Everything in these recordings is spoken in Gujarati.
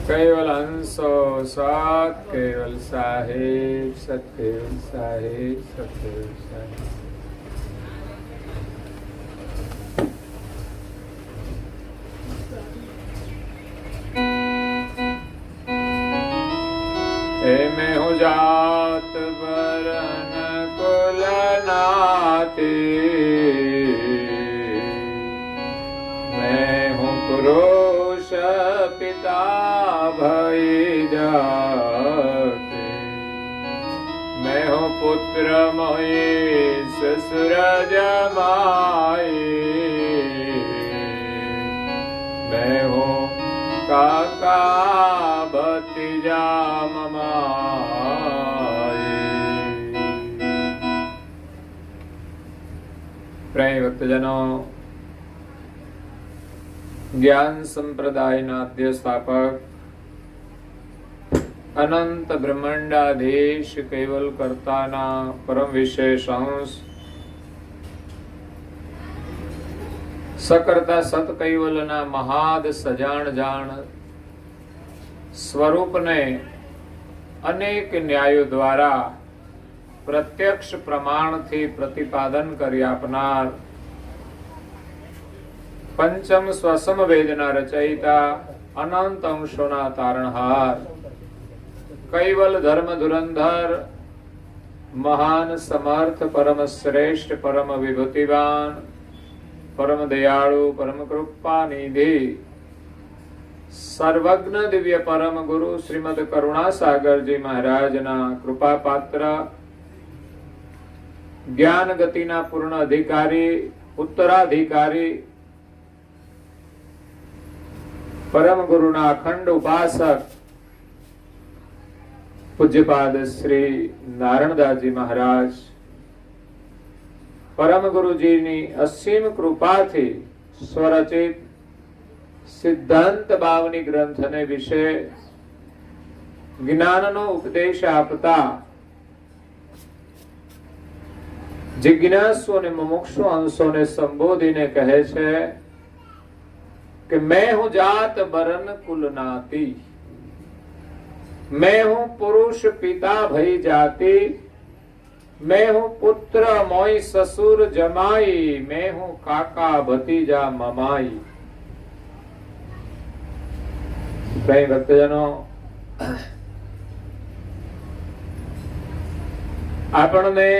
કેવલ હંસો સત કેવલ સાહેબ સત કેવલ સાહેબ સત કેવલ સાહેબ. मैं हूँ जात बरन कुल नाती, मैं हूँ पुरुष पिता भई जाते, मैं हूँ पुत्र मोहि ससुर जमाई, मैं हूँ काका भतीजा ममाई. પ્રેમી ભક્તજનો, જ્ઞાન સંપ્રદાયના આદ્ય સ્થાપક અનંત બ્રહ્માંડાધીશ કેવલ કર્તાના પરમ વિશેષ અંશ સકર્તા સત કૈવલના મહાદ સજાણ જાણ સ્વરૂપને અનેક ન્યાયો દ્વારા પ્રત્યક્ષ પ્રમાણથી પ્રતિપાદન કરી આપનાર પંચમ સ્વસમ વેદના રચયિતા અનંત અંશોના તારણહાર કૈવલ ધર્મ ધુરંધર મહાન સમર્થ પરમ શ્રેષ્ઠ પરમ વિભૂતિવાન પરમ દયાળુ પરમ કૃપા નિધિ સર્વજ્ઞ દિવ્ય પરમ ગુરુ શ્રીમદ કરુણા સાગરજી મહારાજના કૃપા પાત્ર જ્ઞાન ગતિના પૂર્ણ અધિકારી ઉત્તરાધિકારી પરમ ગુરુના અખંડ ઉપાસક પૂજ્યપાદ શ્રી નારણદાસજી મહારાજ પરમ ગુરુજીની અસીમ કૃપાથી સ્વરચિત સિદ્ધાંત બાવની ગ્રંથને વિશે જ્ઞાનનો ઉપદેશ આપતા જિજ્ઞાસુ અને મુમુક્ષુ અંશોને સંબોધીને કહે છે કે मैं हूं जात बरन कुल नाती, मैं हूं पुरुष पिता भई जाति, मैं हूं पुत्र मोई ससुर जमाई, मैं हूं काका भतीजा ममाई. कई भक्तजनो, આપણને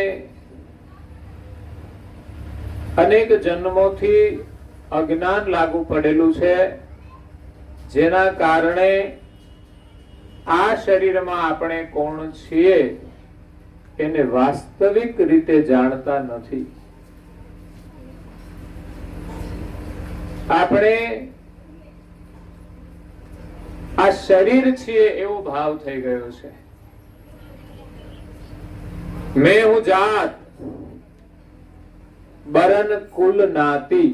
અનેક જન્મોથી અજ્ઞાન લાગુ પડેલું છે, જેના કારણે આ શરીરમાં આપણે કોણ છીએ એને વાસ્તવિક રીતે જાણતા નથી. આપણે આ શરીર છીએ એવો ભાવ થઈ ગયો છે. મેં હું જાત બરન કુલ નાતી,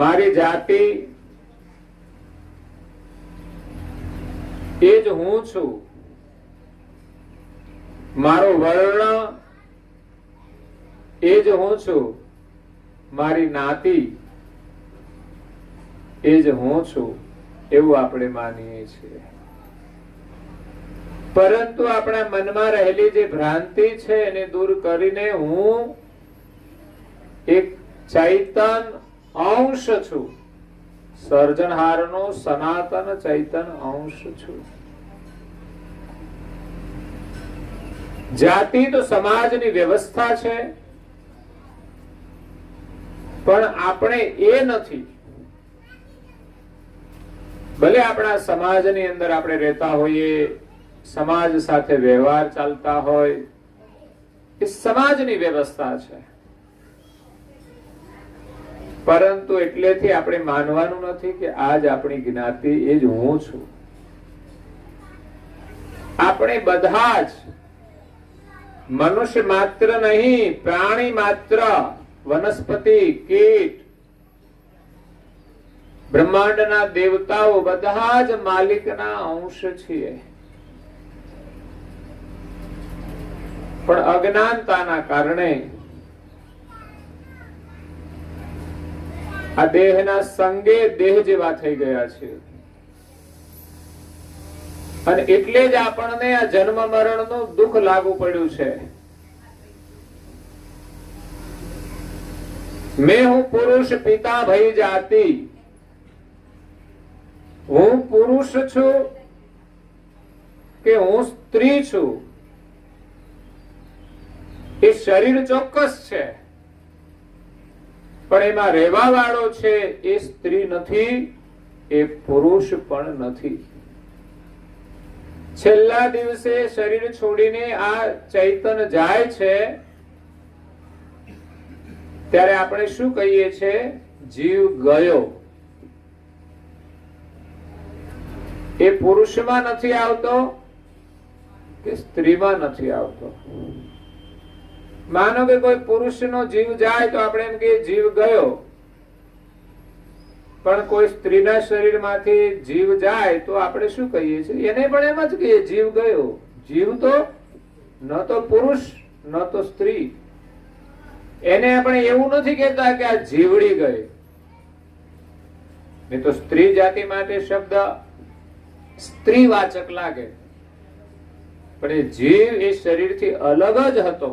મારી જાતિ એ જ હું છું, મારો વર્ણ એ જ હું છું, મારી નાતી એ જ હું છું એવું આપણે માનીએ છીએ. પરંતુ આપણા મનમાં રહેલી જે ભ્રાંતિ છે એને દૂર કરીને હું એક ચૈતન અંશ છું, સર્જનહારનો સનાતન ચૈતન અંશ છું. જાતિ તો સમાજની વ્યવસ્થા છે, પણ આપણે એ નથી. ભલે આપણા સમાજની અંદર આપણે રહેતા હોઈએ, સમાજ સાથે વ્યવહાર ચાલતા હોય, એ સમાજની વ્યવસ્થા છે, પરંતુ એટલેથી આપણે માનવાનું નથી કે આજ આપણી જ્ઞાતિ એ જ હું છું. આપણે બધા જ મનુષ્ય માત્ર નહીં, પ્રાણી માત્ર, વનસ્પતિ, કીટ, બ્રહ્માંડના દેવતાઓ બધા જ માલિકના અંશ છીએ. પણ અજ્ઞાનતાના કારણે આ દેહના સંગે દેહ જેવા થઈ ગયા છે. અને એટલે જ આપણને આ જન્મ મરણનું દુઃખ લાગુ પડ્યું છે. મેં હું પુરુષ પિતા ભઈ જાતિ. હું પુરુષ છું કે હું સ્ત્રી છું એ શરીર ચોક્કસ છે, પણ એમાં રહેવા વાળો છે એ સ્ત્રી નથી, એ પુરુષ પણ નથી. છેલ્લા દિવસે શરીર છોડીને આ ચૈતન જાય છે ત્યારે આપણે શું કહીએ છીએ? જીવ ગયો. એ પુરુષમાં નથી આવતો કે સ્ત્રીમાં નથી આવતો. માનો કે કોઈ પુરુષનો જીવ જાય તો આપણે એમ કહીએ જીવ ગયો, પણ કોઈ સ્ત્રીના શરીરમાંથી જીવ જાય તો આપણે શું કહીએ છીએ? એને પણ એમ જ કહીએ જીવ ગયો. જીવ તો ન તો પુરુષ ન તો સ્ત્રી. એને આપણે એવું નથી કહેતા કે આ જીવડી ગઈ. નહીં તો સ્ત્રી જાતિ માટે શબ્દ સ્ત્રીવાચક લાગે, પણ એ જીવ એ શરીરથી અલગ જ હતો.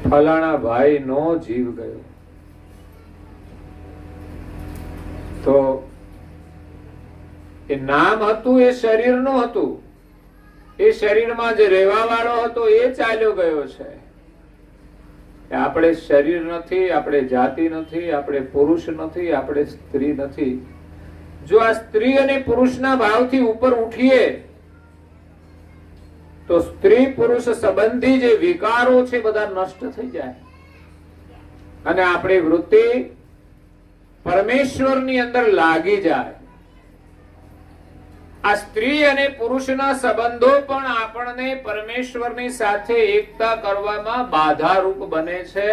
ફલાણા ભાઈ નો જીવ ગયો. તો એ નામ હતું એ શરીરનું હતું. એ શરીરમાં જે રહેવા વાળો હતો એ ચાલ્યો ગયો છે. આપણે શરીર નથી, આપણે જાતિ નથી, આપણે પુરુષ નથી, આપણે સ્ત્રી નથી. જો આ સ્ત્રી અને પુરુષના ભાવથી ઉપર ઉઠીએ તો સ્ત્રી પુરુષ સંબંધી જે વિકારો છે બધા નષ્ટ થઈ જાય અને આપણી વૃત્તિ પરમેશ્વરની અંદર લાગી જાય. આ સ્ત્રી અને પુરુષના સંબંધો પણ આપણને પરમેશ્વરની સાથે એકતા કરવામાં બાધારૂપ બને છે,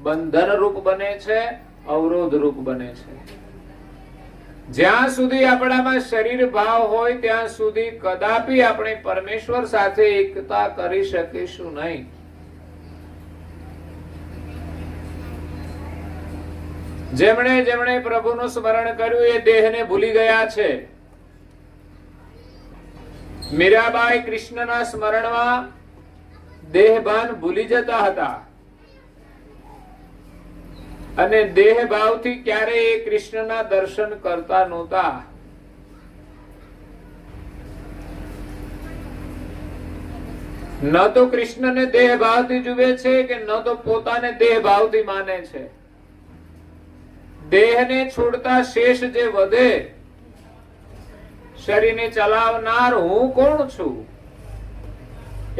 બંધનરૂપ બને છે, અવરોધરૂપ બને છે. જ્યાં સુધી આપણામાં શરીર ભાવ હોય ત્યાં સુધી કદાપી આપણે પરમેશ્વર સાથે એકતા કરી શકીશું નહીં. જેમણે જેમણે પ્રભુનું સ્મરણ કર્યું એ દેહને ભૂલી ગયા છે. મીરાબાઈ કૃષ્ણના સ્મરણમાં દેહભાન ભૂલી જતા હતા અને દેહ ભાવથી ક્યારેય કૃષ્ણના દર્શન કરતા નહોતા. ન તો કૃષ્ણને દેહ ભાવથી જુએ છે કે ન તો પોતાને દેહ ભાવથી માને છે. દેહને છોડતા શેષ જે વધે, શરીરને ચલાવનાર હું કોણ છું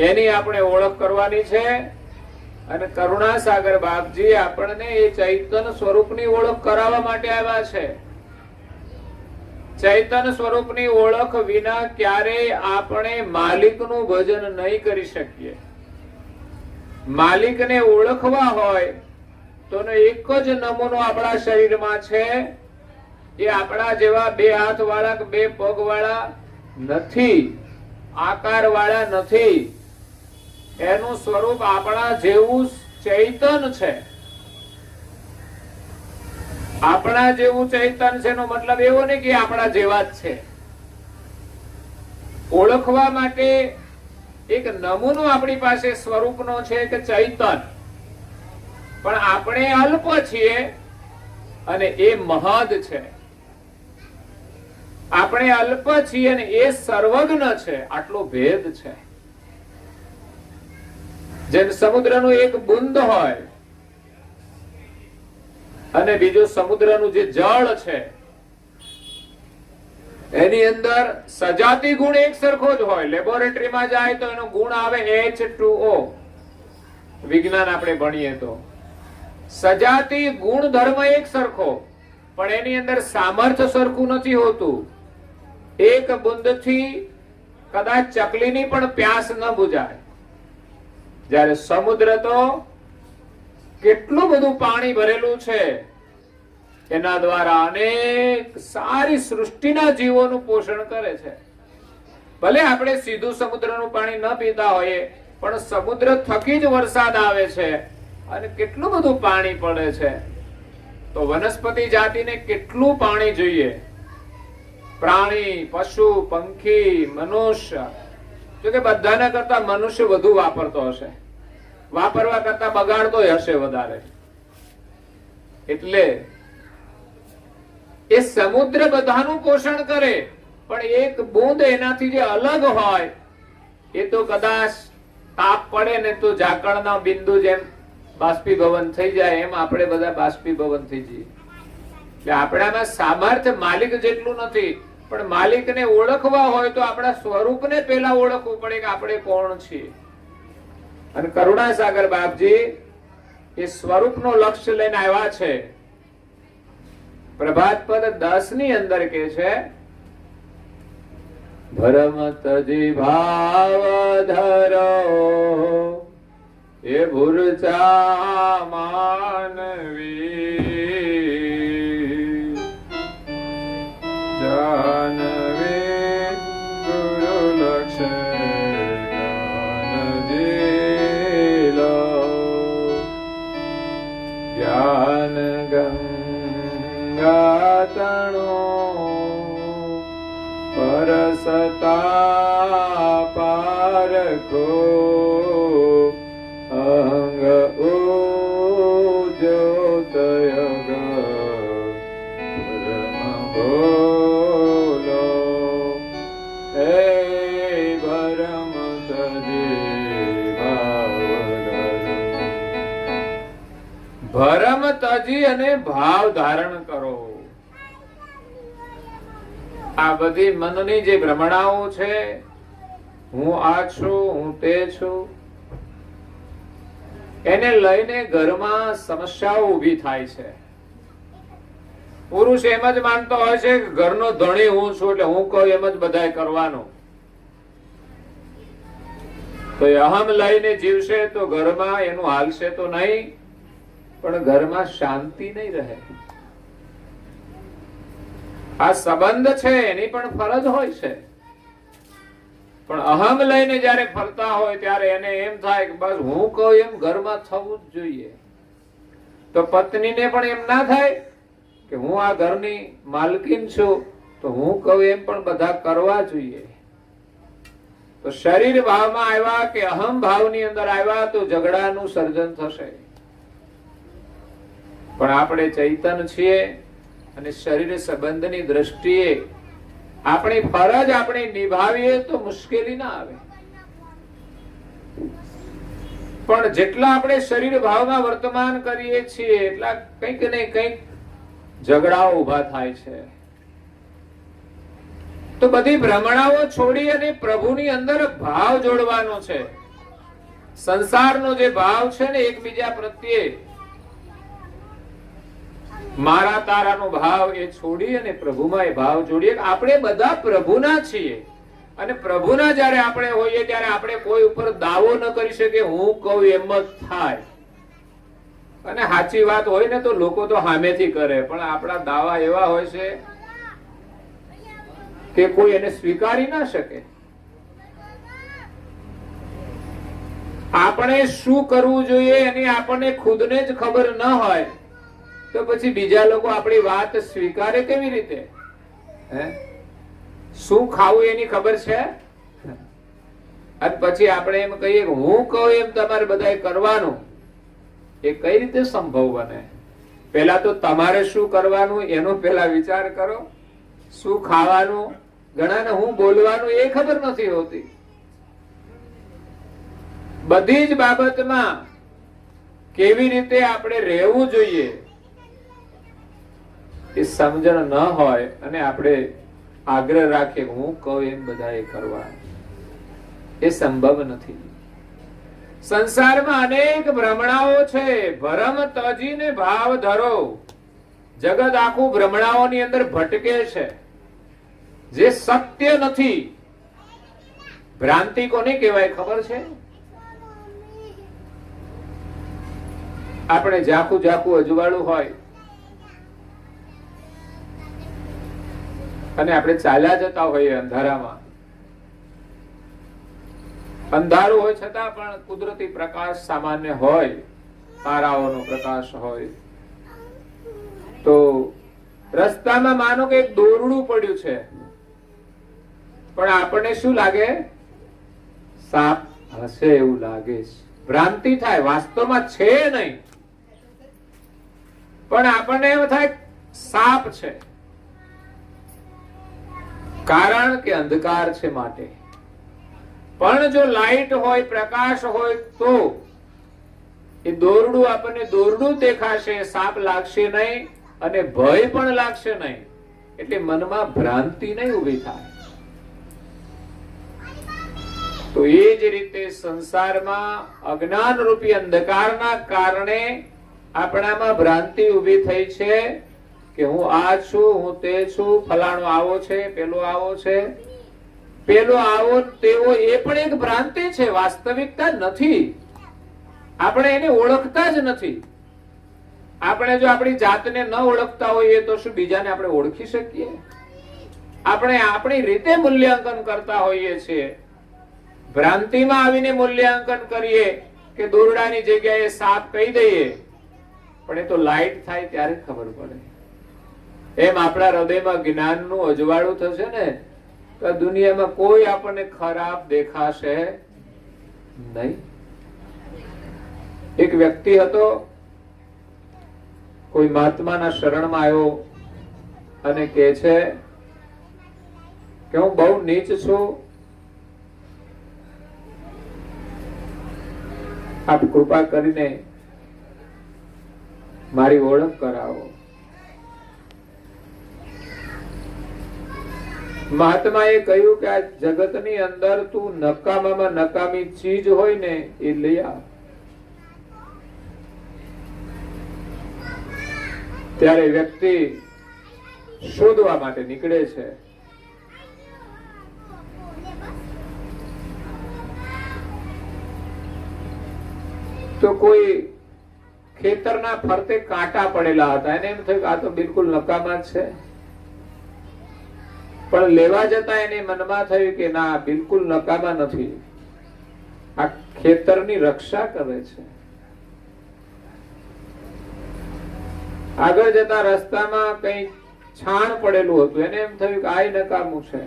એની આપણે ઓળખ કરવાની છે. અને કરુણાસાગર બાપજી આપણને એ ચૈતન સ્વરૂપની ઓળખ કરાવવા માટે આવ્યા છે. ચૈતન સ્વરૂપની ઓળખ વિના ક્યારેય આપણે માલિકનું ભજન નહીં કરી શકીએ. માલિકને ઓળખવા હોય તો એક જ નમૂનો આપણા શરીરમાં છે. એ આપણા જેવા બે હાથ વાળા કે બે પગ વાળા નથી, આકાર વાળા નથી. એનું સ્વરૂપ આપણા જેવું ચૈતન છે. આપણા જેવું ચૈતન છે એનો મતલબ એવો નહીં કે આપણા જેવા જ છે. ઓળખવા માટે એક નમૂનો આપણી પાસે સ્વરૂપનો છે કે ચૈતન, પણ આપણે અલ્પ છીએ અને એ મહદ છે. આપણે અલ્પ છીએ અને એ સર્વજ્ઞ છે. આટલો ભેદ છે. જેમ સમુદ્રનું એક બુંદ હોય અને બીજું સમુદ્રનું જે જળ છે એની અંદર સજાતી ગુણ એક સરખો જ હોય. લેબોરેટરીમાં જાય તો એનો ગુણ આવે H2O. વિજ્ઞાન આપણે ભણીએ તો સજાતી ગુણ ધર્મ એક સરખો, પણ એની અંદર સામર્થ્ય સરખું નથી હોતું. એક બુંદથી કદાચ ચકલીની પણ પ્યાસ ન બુજાય. જ્યારે સમુદ્ર તો કેટલું બધું પાણી ભરેલું છે, એના દ્વારા અનેક સારી સૃષ્ટિના જીવોનું પોષણ કરે છે. ભલે આપણે સીધું સમુદ્રનું પાણી ન પીતા હોઈએ, પણ સમુદ્ર થકી જ વરસાદ આવે છે અને કેટલું બધું પાણી પડે છે. તો વનસ્પતિ જાતિને કેટલું પાણી જોઈએ. પ્રાણી, પશુ, પંખી, મનુષ્ય, જો કે બધાના કરતા મનુષ્ય વધુ વાપરતો હશે, વાપરવા કરતા બગાડતો હશે વધારે. એટલે એ સમુદ્ર બધાનું પોષણ કરે, પણ એક બૂંદ એનાથી જે અલગ હોય એ તો કદાચ તાપ પડે ને તો ઝાકળના બિંદુ જેમ બાષ્પીભવન થઈ જાય, એમ આપણે બધા બાષ્પીભવન થઈ જઈએ. એટલે આપણામાં સામર્થ્ય માલિક જેટલું નથી, પણ માલિકને ઓળખવા હોય તો આપણા સ્વરૂપને પહેલા ઓળખવું પડે કે આપણે કોણ છીએ. અને કરુણાસાગર બાપજી એ સ્વરૂપનો લક્ષ્ય લઈને આવ્યા છે. પ્રભાત પદ 10 ની અંદર કે છે, ભરમ તજી ભાવ ધરો એ ભૂરચા માનવી જાનવે ગુરુ લક્ષણ જીલો જ્ઞાન ગંગા તણો પરસતા પારખો અંગ ઉજ્યોતય પરમ બોલો હે ભરમ તજી ભરમ તજી અને ભાવ ધારણ કરો. આ બધી મનની જે ભ્રમણાઓ છે, હું આ છું, હું તે છું, એને લઈને ઘરમાં સમસ્યાઓ ઊભી થાય છે. પુરુષ એમ જ માનતો હોય છે કે ઘરનો ધણી હું છું, એટલે હું કહું એમ જ બધાય કરવાનું. તો એ અહમ લઈને જીવશે તો ઘરમાં એનું હાલશે તો નહીં, પણ ઘરમાં શાંતિ નહીં રહે. આ સંબંધ છે એની પણ ફરજ હોય છે, પણ અહમ લઈને જયારે ફરતા હોય ત્યારે એને એમ થાય કે બસ હું કહું એમ ઘરમાં થવું જ જોઈએ. તો પત્નીને પણ એમ ના થાય કે હું આ ઘરની માલકીન છું, તો હું કહું એમ પણ બધા કરવા જોઈએ. તો શરીર ભાવમાં આવ્યા કે અહમ ભાવની અંદર આવ્યા તો ઝઘડાનું સર્જન થશે. પણ આપણે ચૈતન્ય છીએ અને શરીર સંબંધની દ્રષ્ટિએ આપણી ફરજ આપણે નિભાવીએ તો મુશ્કેલી ના આવે. પણ જેટલા આપણે શરીર ભાવમાં વર્તમાન કરીએ છીએ એટલા કંઈક ને કંઈક ઝઘડાઓ ઉભા થાય છે. તો બધી ભ્રમણાઓ છોડી અને પ્રભુની અંદર ભાવ જોડવાનો છે. સંસારનો જે ભાવ છે ને એકબીજા પ્રત્યે મારા તારાનો ભાવ એ છોડી અને પ્રભુમાં એ ભાવ જોડીએ. આપણે બધા પ્રભુના છીએ અને પ્રભુના જયારે આપણે હોઈએ ત્યારે આપણે કોઈ ઉપર દાવો ન કરી શકીએ હું કહું એમ જ થાય. અને સાચી વાત હોય ને તો લોકો તો સામેથી કરે, પણ આપણા દાવા એવા હોય છે કે કોઈ એને સ્વીકારી ના શકે. આપણે શું કરવું જોઈએ એની આપણને ખુદને જ ખબર ન હોય તો પછી બીજા લોકો આપણી વાત સ્વીકારે કેવી રીતે? શું ખાવું એની ખબર છે અને પછી આપણે એમ કહીએ કે હું કહું એમ તમારે બધાએ કરવાનું, એ કઈ રીતે સંભવ બને? પેલા તો તમારે શું કરવાનું એનો પેલા વિચાર કરો. શું ખાવાનું, ઘણાને હું બોલવાનું એ ખબર નથી હોતી. બધી જ બાબતમાં કેવી રીતે આપણે રહેવું જોઈએ એ સમજણ ન હોય અને આપણે આગ્રહ રાખીએ હું કહું એમ બધાએ કરવા, એ સંભવ નથી. સંસારમાં અનેક ભ્રમણાઓ છે. ભરમ તજીને ભાવ ધરો. જગત આખું ભ્રમણાઓની અંદર ભટકે છે, જે સત્ય નથી. ભ્રાંતિ કોને કહેવાય ખબર છે? આપણે ઝાખું ઝાખું અજવાળું હોય અને આપણે ચાલ્યા જતા હોઈએ અંધારામાં. અંધારું હોય છતાં પણ કુદરતી પ્રકાશ સામાન્ય હોય, તારાઓનો પ્રકાશ હોય. તો રસ્તામાં માનો કે એક દોરડું પડ્યું છે, પણ આપણને શું લાગે? સાપ હશે એવું લાગે છે. ભ્રાંતિ થાય, વાસ્તવમાં છે નહીં, પણ આપણને એમ થાય સાપ છે, કારણ કે અંધકાર છે માટે. પણ જો લાઈટ હોય, પ્રકાશ હોય તો એ દોરડું આપણને દોરડું દેખાશે, સાપ લાગશે નહીં અને ભય પણ લાગશે નહીં. એટલે મનમાં ભ્રાંતિ નહીં ઉભી થાય. તો એ જ રીતે સંસારમાં અજ્ઞાન રૂપી અંધકારના કારણે આપણામાં ભ્રાંતિ ઉભી થઈ છે કે હું આ છું, હું તે છું, ફલાણો આવો છે, પેલો આવો છે, પેલો આવો તેવો. એ પણ એક ભ્રાંતિ છે, વાસ્તવિકતા નથી. આપણે એને ઓળખતા જ નથી. આપણે જો આપણી જાતને ન ઓળખતા હોઈએ તો શું બીજાને આપણે ઓળખી શકીએ? આપણે આપણી રીતે મૂલ્યાંકન કરતા હોઈએ છીએ. ભ્રાંતિમાં આવીને મૂલ્યાંકન કરીએ કે દોરડાની જગ્યાએ સાપ કહી દઈએ, પણ એ તો લાઈટ થાય ત્યારે ખબર પડે. એમ આપણા હૃદયમાં જ્ઞાનનું અજવાળું થશે ને તો દુનિયામાં કોઈ આપણને ખરાબ દેખાશે નહીં. એક વ્યક્તિ હતો, કોઈ મહાત્માના શરણમાં આવ્યો અને કહે છે કે હું બહુ નીચ છું, આપ કૃપા કરીને મારી ઓળખ કરાવો. મહાત્માએ કહ્યું કે આ જગતની અંદર તું નકામામાં નકામી ચીજ હોય ને એ લઈ આવ. ત્યારે વ્યક્તિ શોધવા માટે નીકળે છે. તો કોઈ ખેતરના ફરતે કાંટા પડેલા હતા. એને એમ થયું કે આ તો બિલકુલ નકામા જ છે. પણ લેવા જતા એને મનમાં થયું કે ના, બિલકુલ નકામા નથી, આ ખેતરની રક્ષા કરે છે. આગળ જતા રસ્તામાં કઈ છાણ પડેલું હતું. એને એમ થયું કે આ નકામું છે.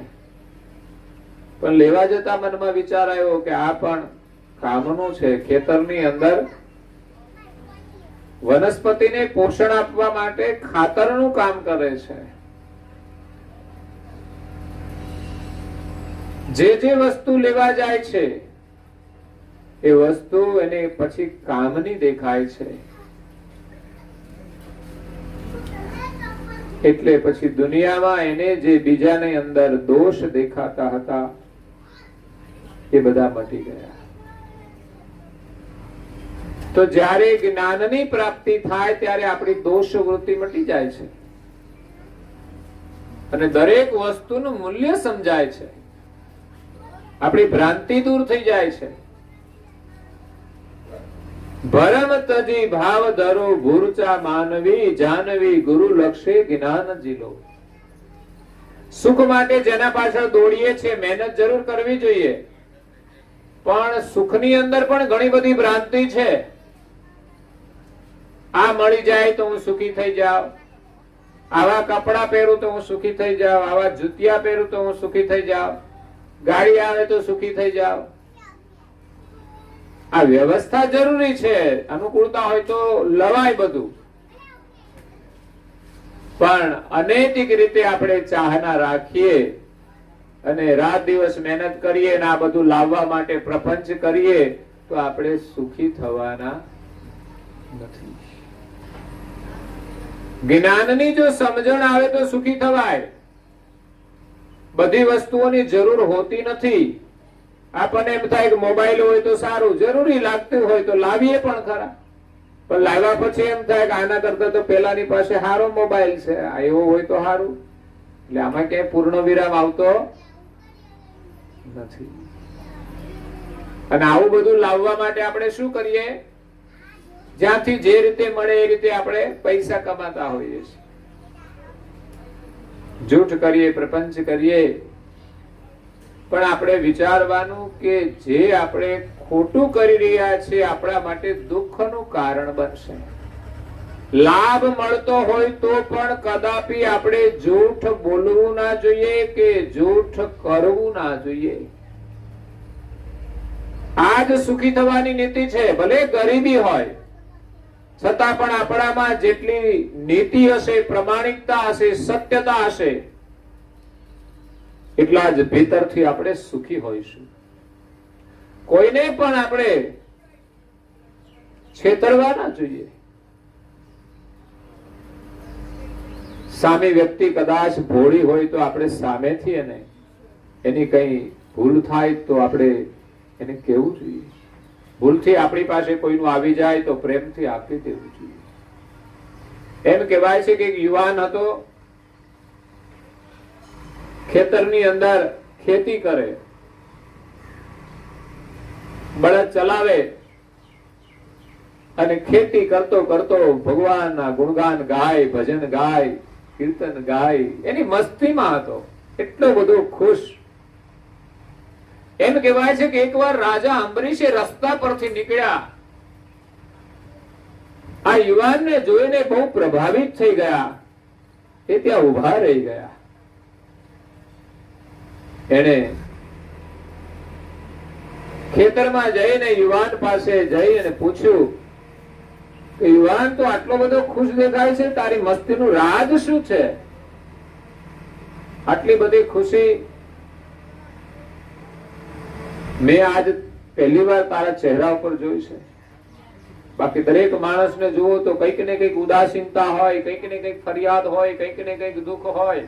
પણ લેવા જતા મનમાં વિચાર આવ્યો કે આ પણ કામનું છે. ખેતરની અંદર વનસ્પતિને પોષણ આપવા માટે ખાતરનું કામ કરે છે. જે જે વસ્તુ લેવા જાય છે એ વસ્તુ એને પછી કામની દેખાય છે. એટલે પછી દુનિયામાં એને જે બીજાની અંદર દોષ દેખાતા હતા એ બધા મટી ગયા. તો જ્યારે જ્ઞાનની પ્રાપ્તિ થાય ત્યારે આપણી દોષ વૃત્તિ મટી જાય છે અને દરેક વસ્તુનું મૂલ્ય સમજાય છે. આપણી ભ્રાંતિ દૂર થઈ જાય છે. ભરમ તજી ભાવ ધરો ભૂરચા માનવી જાનવી ગુરુ લક્ષે જ્ઞાન જીલો. સુખ માટે જેના પાછળ દોડીએ છીએ મહેનત જરૂર કરવી જોઈએ, પણ સુખની અંદર પણ ઘણી બધી ભ્રાંતિ છે. આ મળી જાય તો હું સુખી થઈ જાઉં, આવા કપડા પહેરું તો હું સુખી થઈ જાઉં, આવા જુતિયા પહેરું તો હું સુખી થઈ જાઉં, ગાડી આવે તો સુખી થઈ જાઉં. આ વ્યવસ્થા જરૂરી છે, અનુકૂળતા હોય તો લવાય બધું, પણ અનૈતિક રીતે આપણે ચાહના રાખીએ અને રાત દિવસ મહેનત કરીએ અને આ બધું લાવવા માટે પ્રપંચ કરીએ તો આપણે સુખી થવાના નથી. જ્ઞાનની જો સમજણ આવે તો સુખી થવાય. બધી વસ્તુઓની જરૂર હોતી નથી. આપણને એમ થાય કે મોબાઈલ હોય તો સારું, જરૂરી લાગતું હોય તો લાવીએ પણ ખરા, પણ લાવ્યા પછી એમ થાય કે આના કરતા તો પેલાની પાસે સારો મોબાઈલ છે, આ એવો હોય તો સારું. એટલે આમાં ક્યાંય પૂર્ણ વિરામ આવતો નથી. અને આવું બધું લાવવા માટે આપણે શું કરીએ? જ્યાંથી જે રીતે મળે એ રીતે આપણે પૈસા કમાતા હોઈએ છીએ. જૂઠ કરીએ, પ્રપંચ કરીએ, પણ આપણે વિચારવાનું કે જે આપણે ખોટું કરી રહ્યા છીએ આપણા માટે દુઃખનું કારણ બનશે. લાભ મળતો હોય તો પણ કદાપી આપણે જૂઠ બોલવું ના જોઈએ કે જૂઠ કરવું ના જોઈએ. આ જ સુખી થવાની નીતિ છે. ભલે ગરીબી હોય છતાં પણ આપણામાં જેટલી નીતિ હશે, પ્રમાણિકતા હશે, સત્યતા હશે, એટલા જ ભીતરથી આપણે સુખી હોઈશું. કોઈને પણ આપણે છેતરવા ના જોઈએ. સામે વ્યક્તિ કદાચ ભોળી હોય તો આપણે સામેથી એને એની કઈ ભૂલ થાય તો આપણે એને કહેવું જોઈએ. ભૂલથી આપણી પાસે કોઈનું આવી જાય તો પ્રેમથી આપી દેવું જોઈએ. એમ કહેવાય છે કે એક યુવાન હતો, ખેતરની અંદર ખેતી કરે, બળદ ચલાવે અને ખેતી કરતો કરતો ભગવાનના ગુણગાન ગાય, ભજન ગાય, કીર્તન ગાય, એની મસ્તીમાં હતો, એટલો બધો ખુશ. એમ કહેવાય છે કે એકવાર રાજા અંબરીશે રસ્તા પરથી નીકળ્યા. આ યુવાનને જોઈને બહુ પ્રભાવિત થઈ ગયા. એ ત્યાં ઉભા રહી ગયા. એને ખેતરમાં જઈને યુવાન પાસે જઈ અને પૂછ્યું કે યુવાન, તો આટલો બધો ખુશ દેખાય છે, તારી મસ્તીનું રાજ શું છે? આટલી બધી ખુશી મેં આજ પહેલી વાર તારા ચહેરા ઉપર જોઈ છે. બાકી દરેક માણસને જુઓ તો કંઈક ને કંઈક ઉદાસીનતા હોય, કંઈક ને કંઈક ફરિયાદ હોય, કંઈક ને કંઈક દુઃખ હોય.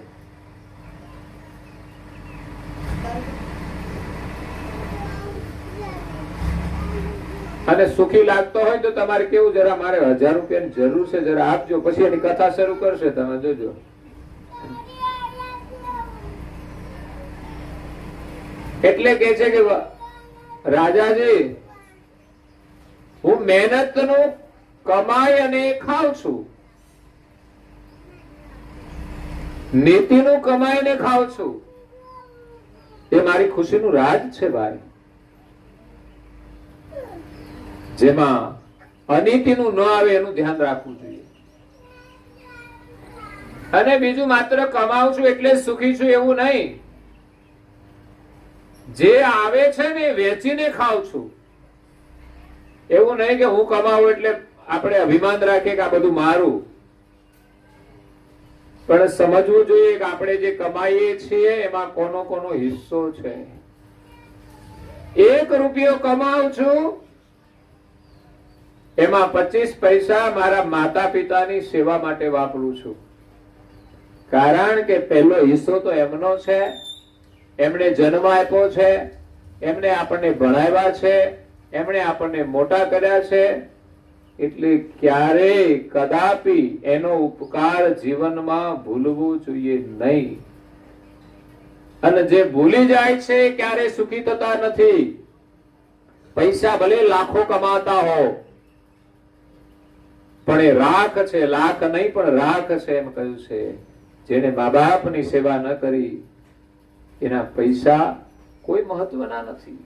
અને સુખી લાગતો હોય તો તમારે કેવું, જરા મારે 1000 રૂપિયાની જરૂર છે, જરા આપજો. પછી એની કથા શરૂ કરશે, તમે જોજો. એટલે કે છે કે રાજાજી, હું મહેનતનું કમાઈ અને ખાઉં છું, નીતિનું કમાઈને ખાઉં છું, એ મારી ખુશીનું રાજ છે ભાઈ. જેમાં અનીતિનું ન આવે એનું ધ્યાન રાખવું જોઈએ. અને બીજું માત્ર કમાઉં છું એટલે સુખી છું એવું નહીં. જે આવે છે ને વેચીને ખાઉં છું. એવું નહીં કે હું કમાવું એટલે આપણે અભિમાન રાખીએ કે આ બધું મારું. પણ સમજવું જોઈએ કે આપણે જે કમાઈએ છીએ એમાં કોનો કોનો હિસ્સો છે. 1 રૂપિયો કમાઉં છું, એમાં 25 પૈસા મારા માતા પિતાની સેવા માટે વાપરું છું. કારણ કે પહેલો હિસ્સો તો એમનો છે. એમણે જન્મ આપ્યો છે, એમણે આપણને ભણાવ્યા છે, એમણે આપણને મોટા કર્યા છે. એટલે ક્યારેય કદાપી એનો ઉપકાર જીવનમાં ભૂલવું જોઈએ નહીં. અને જે ભૂલી જાય છે ક્યારે સુખી થતા નથી. પૈસા ભલે લાખો કમાતા હો, પણ એ રાખ છે, લાખ નહીં પણ રાખ છે એમ કહ્યું છે. જેને મા બાપની સેવા ન કરી એના પૈસા કોઈ મહત્વના નથી.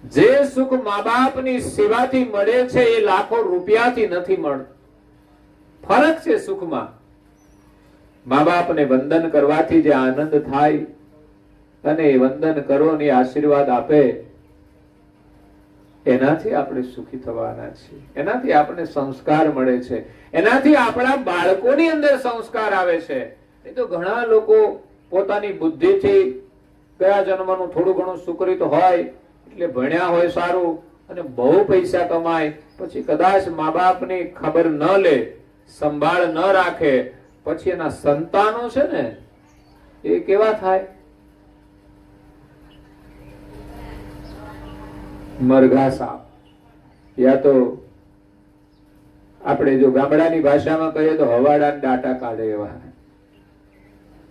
જે સુખ મા બાપની સેવાથી મળે છે એ લાખો રૂપિયાથી નથી મળતું. ફરક છે સુખમાં. મા બાપને વંદન કરવાથી જે આનંદ થાય અને વંદન કરો ને આશીર્વાદ આપે, એનાથી આપણે સુખી થવાના છીએ. એનાથી આપણે સંસ્કાર મળે છે. એનાથી આપણા બાળકોની અંદર સંસ્કાર આવે છે. નહીં તો ઘણા લોકો પોતાની બુદ્ધિથી ગયા જન્મનું થોડું ઘણું સુકૃત હોય એટલે ભણ્યા હોય સારું અને બહુ પૈસા કમાય, પછી કદાચ મા બાપની ખબર ન લે, સંભાળ ન રાખે, પછી એના સંતાનો છે ને એ કેવા થાય? મરઘા સાપ. યા તો આપણે જો ગામડાની ભાષામાં કહીએ તો હવાડા ડાટા કાઢે એવા.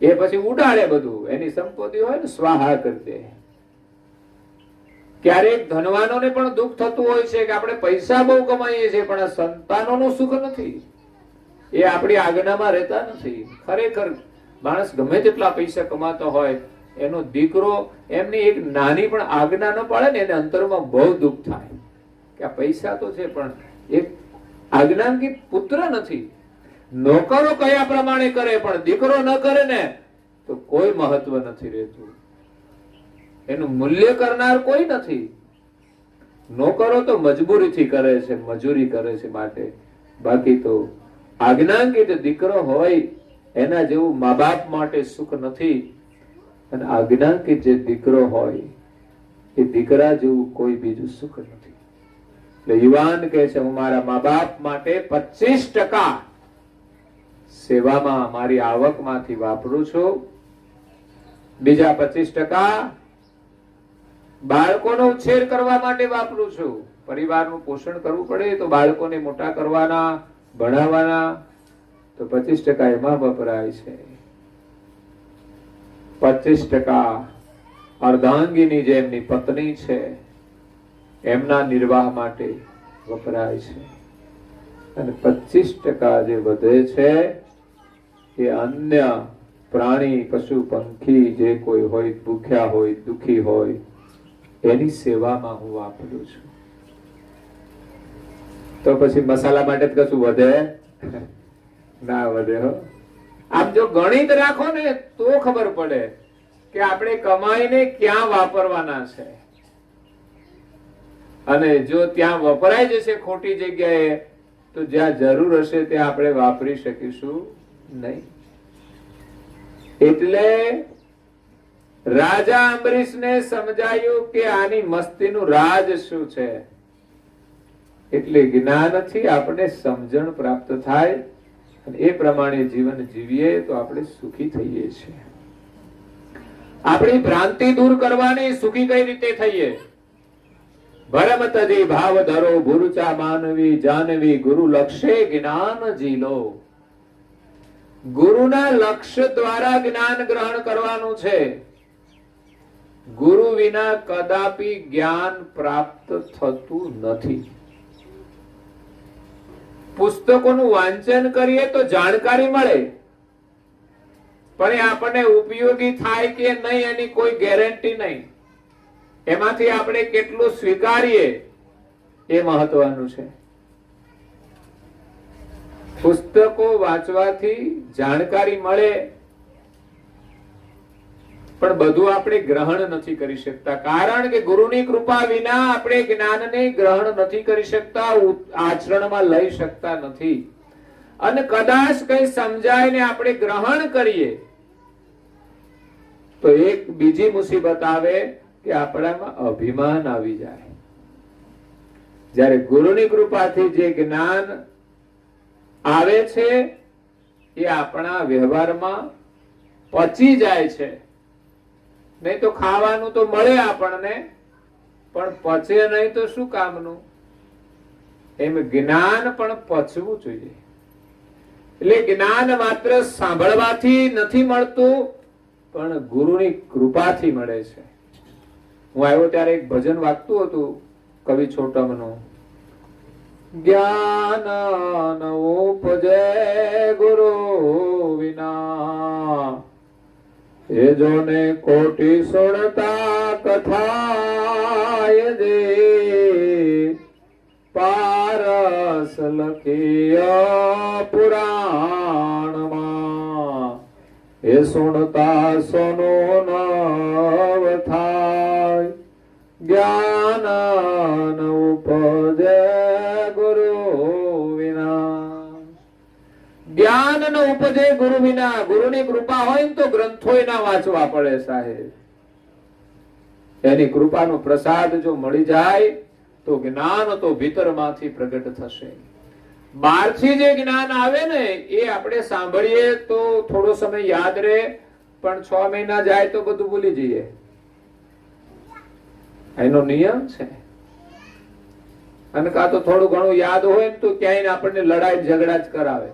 એ પછી ઉડાડે બધું, એની સંપત્તિ હોય ને સ્વાહા કરી દે. ક્યારેક ધનવાનોને પણ દુઃખ થતું હોય છે કે આપણે પૈસા બહુ કમાઈએ છીએ પણ સંતાનોનું સુખ નથી. એ આપણી આજ્ઞામાં રહેતા નથી. ખરેખર માણસ ગમે તેટલા પૈસા કમાતો હોય, એનો દીકરો એમની એક નાની પણ આજ્ઞા ન પાડે ને એને અંતરમાં બહુ દુઃખ થાય કે આ પૈસા તો છે પણ એક આજ્ઞાંકિત પુત્ર નથી. નોકરો કયા પ્રમાણે કરે પણ દીકરો ન કરે ને તો કોઈ મહત્વ નથી રહેતું. એનું મૂલ્ય કરનાર કોઈ નથી. નોકરો તો મજબૂરીથી કરે છે, મજૂરી કરે છે માટે. બાકી તો આજ્ઞાંકિત દીકરો હોય એના જેવું મા બાપ માટે સુખ નથી. અને આજ્ઞાંકિત જે દીકરો હોય એ દીકરા જેવું કોઈ બીજું સુખ નથી. એટલે યુવાન કહે છે હું મારા મા બાપ માટે 25% સેવામાં મારી આવકમાંથી વાપરું છું. બીજા 25% બાળકોનો ઉછેર કરવા માટે વાપરું છું. પરિવારનું પોષણ કરવું પડે તો બાળકોને મોટા કરવાના, ભણાવવાના, તો 25% એમાં વપરાય છે. 25% અર્ધાંગીની જે એમની પત્ની છે એમના નિર્વાહ માટે વપરાય છે. અને 25% જે વધે છે એ અન્ય પ્રાણી, પશુ, પંખી જે કોઈ હોય, ભૂખ્યા હોય, દુખી હોય એની સેવામાં હું વાપરું છું. તો પછી મસાલા માટે કશું વધે ના વધે. હો, આમ જો ગણિત રાખો ને તો ખબર પડે કે આપણે કમાઈને ક્યાં વાપરવાના છે. અને જો ત્યાં વપરાઈ જશે ખોટી જગ્યાએ તો જ્યાં જરૂર હશે ત્યાં આપણે વાપરી શકીશું નહીં. એટલે રાજા અંબરીશને સમજાયું કે આની મસ્તીનું રાજ શું છે. એટલે જ્ઞાનથી આપણે સમજણ પ્રાપ્ત થાય અને એ પ્રમાણે જીવન જીવીએ તો આપણે સુખી થઈએ છીએ. આપણી ભ્રાંતિ દૂર કરવાની, સુખી કઈ રીતે થઈએ? ભરમ તજી ભાવ ધરો ભુરુચા માનવી જાનવી ગુરુ લક્ષ્ય જ્ઞાન જીલો. ગુરુના લક્ષ્ય દ્વારા જ્ઞાન ગ્રહણ કરવાનું છે. ગુરુ વિના કદાપી જ્ઞાન પ્રાપ્ત થતું નથી. પુસ્તકોનું વાંચન કરીએ તો જાણકારી મળે પણ એ આપણને ઉપયોગી થાય કે નહીં એની કોઈ ગેરંટી નહીં. એમાંથી આપણે કેટલું સ્વીકારીએ એ મહત્વનું છે. પુસ્તકો વાંચવાથી જાણકારી મળે પણ બધું આપણે ગ્રહણ નથી કરી શકતા. કારણ કે ગુરુની કૃપા વિના આપણે જ્ઞાનને ગ્રહણ નથી કરી શકતા, આચરણમાં લઈ શકતા નથી. અને કદાચ કઈ સમજાય ને આપણે ગ્રહણ કરીએ તો એક બીજી મુસીબત આવે કે આપણામાં અભિમાન આવી જાય. જ્યારે ગુરુની કૃપાથી જે જ્ઞાન આવે છે એ આપણા વ્યવહારમાં પચી જાય છે. નહીં તો ખાવાનું તો મળે આપણને પણ પચે નહીં તો શું કામનું? એમ જ્ઞાન પણ પચવું જોઈએ. એટલે જ્ઞાન માત્ર સાંભળવાથી નથી મળતું પણ ગુરુની કૃપાથી મળે છે. હું આવ્યો ત્યારે એક ભજન વાગતું હતું કવિ છોટમનું. જ્ઞાન ન ઉપજે ગુરુ વિના એ જોને કોટી સોળતા કથાય દે પારસ લખિયા પુરાણમાં એ સુણતા સોનો નવ થાય. જ્ઞાન ન ઉપજે ગુરુ વિના. જ્ઞાન ન ઉપજે ગુરુ વિના. ગુરુની કૃપા હોય ને તો ગ્રંથો ના વાંચવા પડે સાહેબ. એની કૃપાનો પ્રસાદ જો મળી જાય તો જ્ઞાન તો ભીતરમાંથી પ્રગટ થશે. બહારથી જે જ્ઞાન આવે ને એ આપણે સાંભળીએ તો થોડો સમય યાદ રહે પણ 6 મહિના જાય તો બધું ભૂલી જઈએ. એનો નિયમ છે. અને કાં તો થોડું ઘણું યાદ હોય તો ક્યાંય આપણને લડાઈ ઝઘડા જ કરાવે.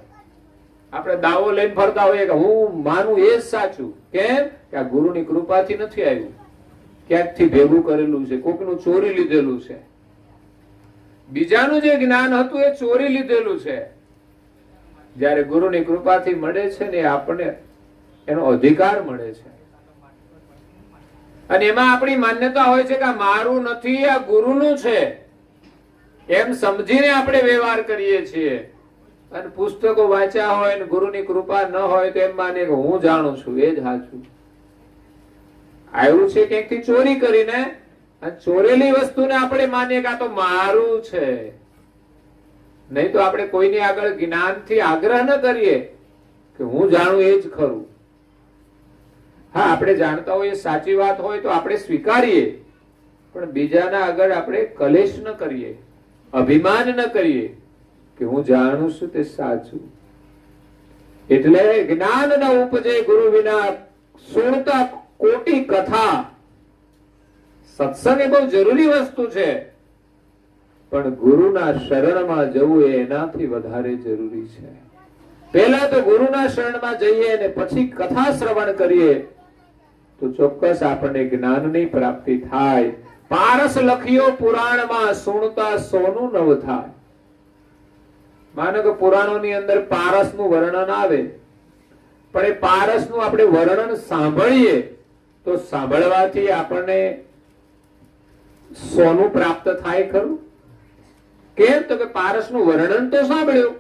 આપણે દાવો લઈને ફરતા હોઈએ કે હું માનું એ જ સાચું. કેમ કે આ ગુરુની કૃપાથી નથી આવ્યું, ક્યાંકથી ભેગું કરેલું છે, કોકનું ચોરી લીધેલું છે. બીજાનું જે જ્ઞાન હતું એ ચોરી લીધેલું છે. જ્યારે ગુરુની કૃપાથી મળે છે ને આપણને એનો અધિકાર મળે છે. અને એમાં આપણી માન્યતા હોય છે કે મારું નથી, આ ગુરુનું છે એમ સમજીને આપણે વ્યવહાર કરીએ છીએ. અને પુસ્તકો વાંચ્યા હોય ને ગુરુની કૃપા ન હોય તો એમ માને કે હું જાણું છું એ જ સાચું. આવ્યું છે ક્યાંકથી ચોરી કરીને, અને ચોરેલી વસ્તુને આપણે માનીએ કે આ તો મારું છે. નહીં તો આપણે કોઈની આગળ જ્ઞાનથી આગ્રહ ન કરીએ કે હું જાણું એ જ ખરું. હા, આપણે જાણતા હોઈએ સાચી વાત હોય તો આપણે સ્વીકારીએ, પણ બીજાના આગળ આપણે કલેશ ન કરીએ, અભિમાન ન કરીએ કે હું જાણું છું તે સાચું. એટલે જ્ઞાન ન ઉપજે ગુરુ વિના સુણતા કોટી કથા. સત્સંગ એ બહુ જરૂરી વસ્તુ છે, પણ ગુરુના શરણમાં જવું એ એનાથી વધારે જરૂરી છે. પહેલા તો ગુરુના શરણમાં જઈએ અને પછી કથા શ્રવણ કરીએ તો ચોક્કસ આપણને જ્ઞાનની પ્રાપ્તિ થાય. પારસ લખ્યો પુરાણમાં સુણતા સોનું નવ થાય. માનો કે પુરાણોની અંદર પારસનું વર્ણન આવે, પણ એ પારસનું આપણે વર્ણન સાંભળીએ તો સાંભળવાથી આપણને સોનું પ્રાપ્ત થાય ખરું? કેમ? તો કે પારસનું વર્ણન તો સાંભળ્યું,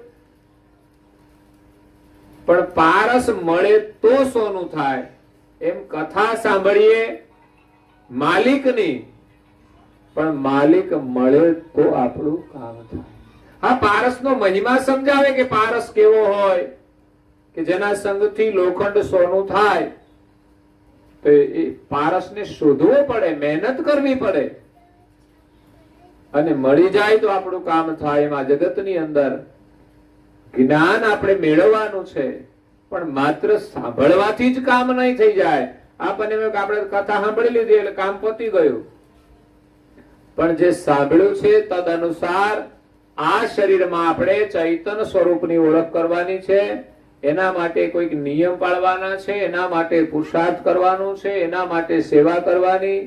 પણ પારસ મળે તો સોનું થાય. એમ કથા સાંભળીએ માલિકની, પણ માલિક મળે તો આપણું કામ થાય. હા, પારસનો મહિમા સમજાવે કે પારસ કેવો હોય, કે જેના સંગથી લોખંડ સોનું થાય. તો એ પારસને શોધવો પડે, મહેનત કરવી પડે, અને મળી જાય તો આપણું કામ થાય. એમાં જગતની અંદર જ્ઞાન આપણે મેળવવાનું છે, પણ માત્ર સાંભળવાથી જ કામ નહીં થઈ જાય. આપણને આપણે કથા સાંભળી લીધી એટલે કામ પતી ગયું. પણ જે સાંભળ્યું છે તદ અનુસાર આ શરીરમાં આપણે ચૈતન્ય સ્વરૂપની ઓળખ કરવાની છે. એના માટે કોઈક નિયમ પાળવાના છે, એના માટે પુરુષાર્થ કરવાનો છે, એના માટે સેવા કરવાની,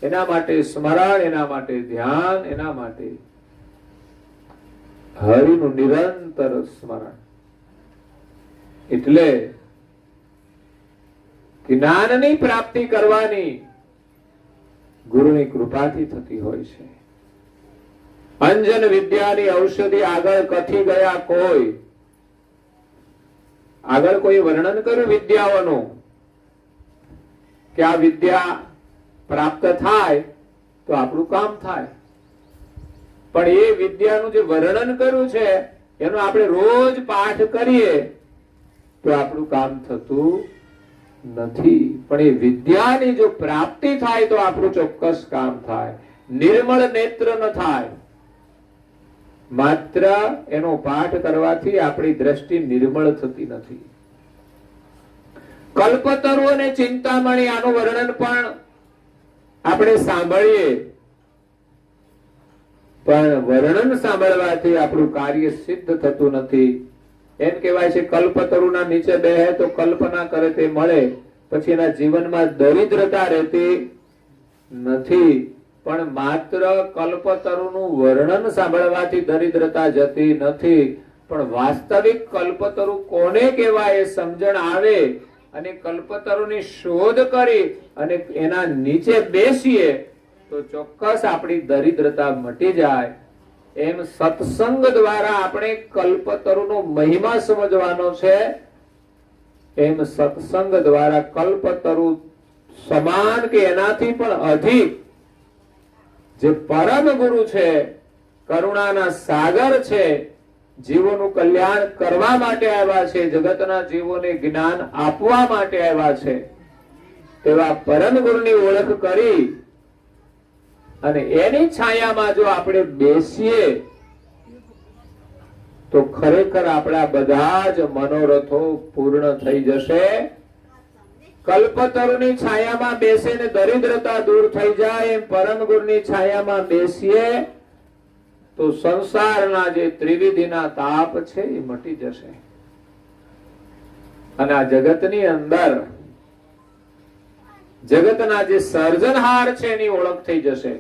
એના માટે સ્મરણ, એના માટે ધ્યાન, એના માટે હરિનું નિરંતર સ્મરણ. એટલે જ્ઞાનની પ્રાપ્તિ કરવાની ગુરુની કૃપાથી થતી હોય છે. અંજન વિદ્યાની ઔષધિ આગળ કથી ગયા કોઈ. આગળ કોઈ વર્ણન કર્યું વિદ્યાઓનું કે આ વિદ્યા પ્રાપ્ત થાય તો આપણું કામ થાય. પણ એ વિદ્યાનું જે વર્ણન કર્યું છે એનો આપણે રોજ પાઠ કરીએ તો આપણું કામ થતું નથી. પણ એ વિદ્યાની જો પ્રાપ્તિ થાય તો આપણું ચોક્કસ કામ થાય. નિર્મળ નેત્ર ન થાય. માત્ર એનો પાઠ કરવાથી આપણી દ્રષ્ટિ નિર્મળ થતી નથી. કલ્પતરુ અને ચિંતામણી આનું વર્ણન પણ આપણે સાંભળીએ, પણ વર્ણન સાંભળવાથી આપણું કાર્ય સિદ્ધ થતું નથી. એમ કહેવાય છે કલ્પતરુના નીચે બેહે તો કલ્પના કરે તે મળે, પછી એના જીવનમાં દરિદ્રતા રહેતી નથી. પણ માત્ર કલ્પતરુનું વર્ણન સાંભળવાથી દરિદ્રતા જતી નથી. પણ વાસ્તવિક કલ્પતરુ કોને કહેવાય એ સમજણ આવે અને કલ્પતરુની શોધ કરી અને એના નીચે બેસીએ તો ચોક્કસ આપણી દરિદ્રતા મટી જાય. એમ સત્સંગ દ્વારા આપણે કલ્પતરુનો મહિમા સમજવાનો છે. એમ સત્સંગ દ્વારા કલ્પતરુ સમાન કે એનાથી પણ અધિક જે પરમ ગુરુ છે, કરુણાના સાગર છે, જીવોનું કલ્યાણ કરવા માટે આવ્યા છે, જગતના જીવોને જ્ઞાન આપવા માટે આવ્યા છે, તેવા પરમ ગુરુની ઓળખ કરી અને એની છાયામાં જો આપણે બેસીએ તો ખરેખર આપણા બધા જ મનોરથો પૂર્ણ થઈ જશે. કલ્પતરુની છાયામાં બેસીને દરિદ્રતા દૂર થઈ જાય એમ પરમ ગુરુની છાયામાં બેસીએ તો સંસારના જે ત્રિવિધિના તાપ છે એ મટી જશે. અને આ જગતની અંદર જગતના જે સર્જનહાર છે એની ઓળખ થઈ જશે,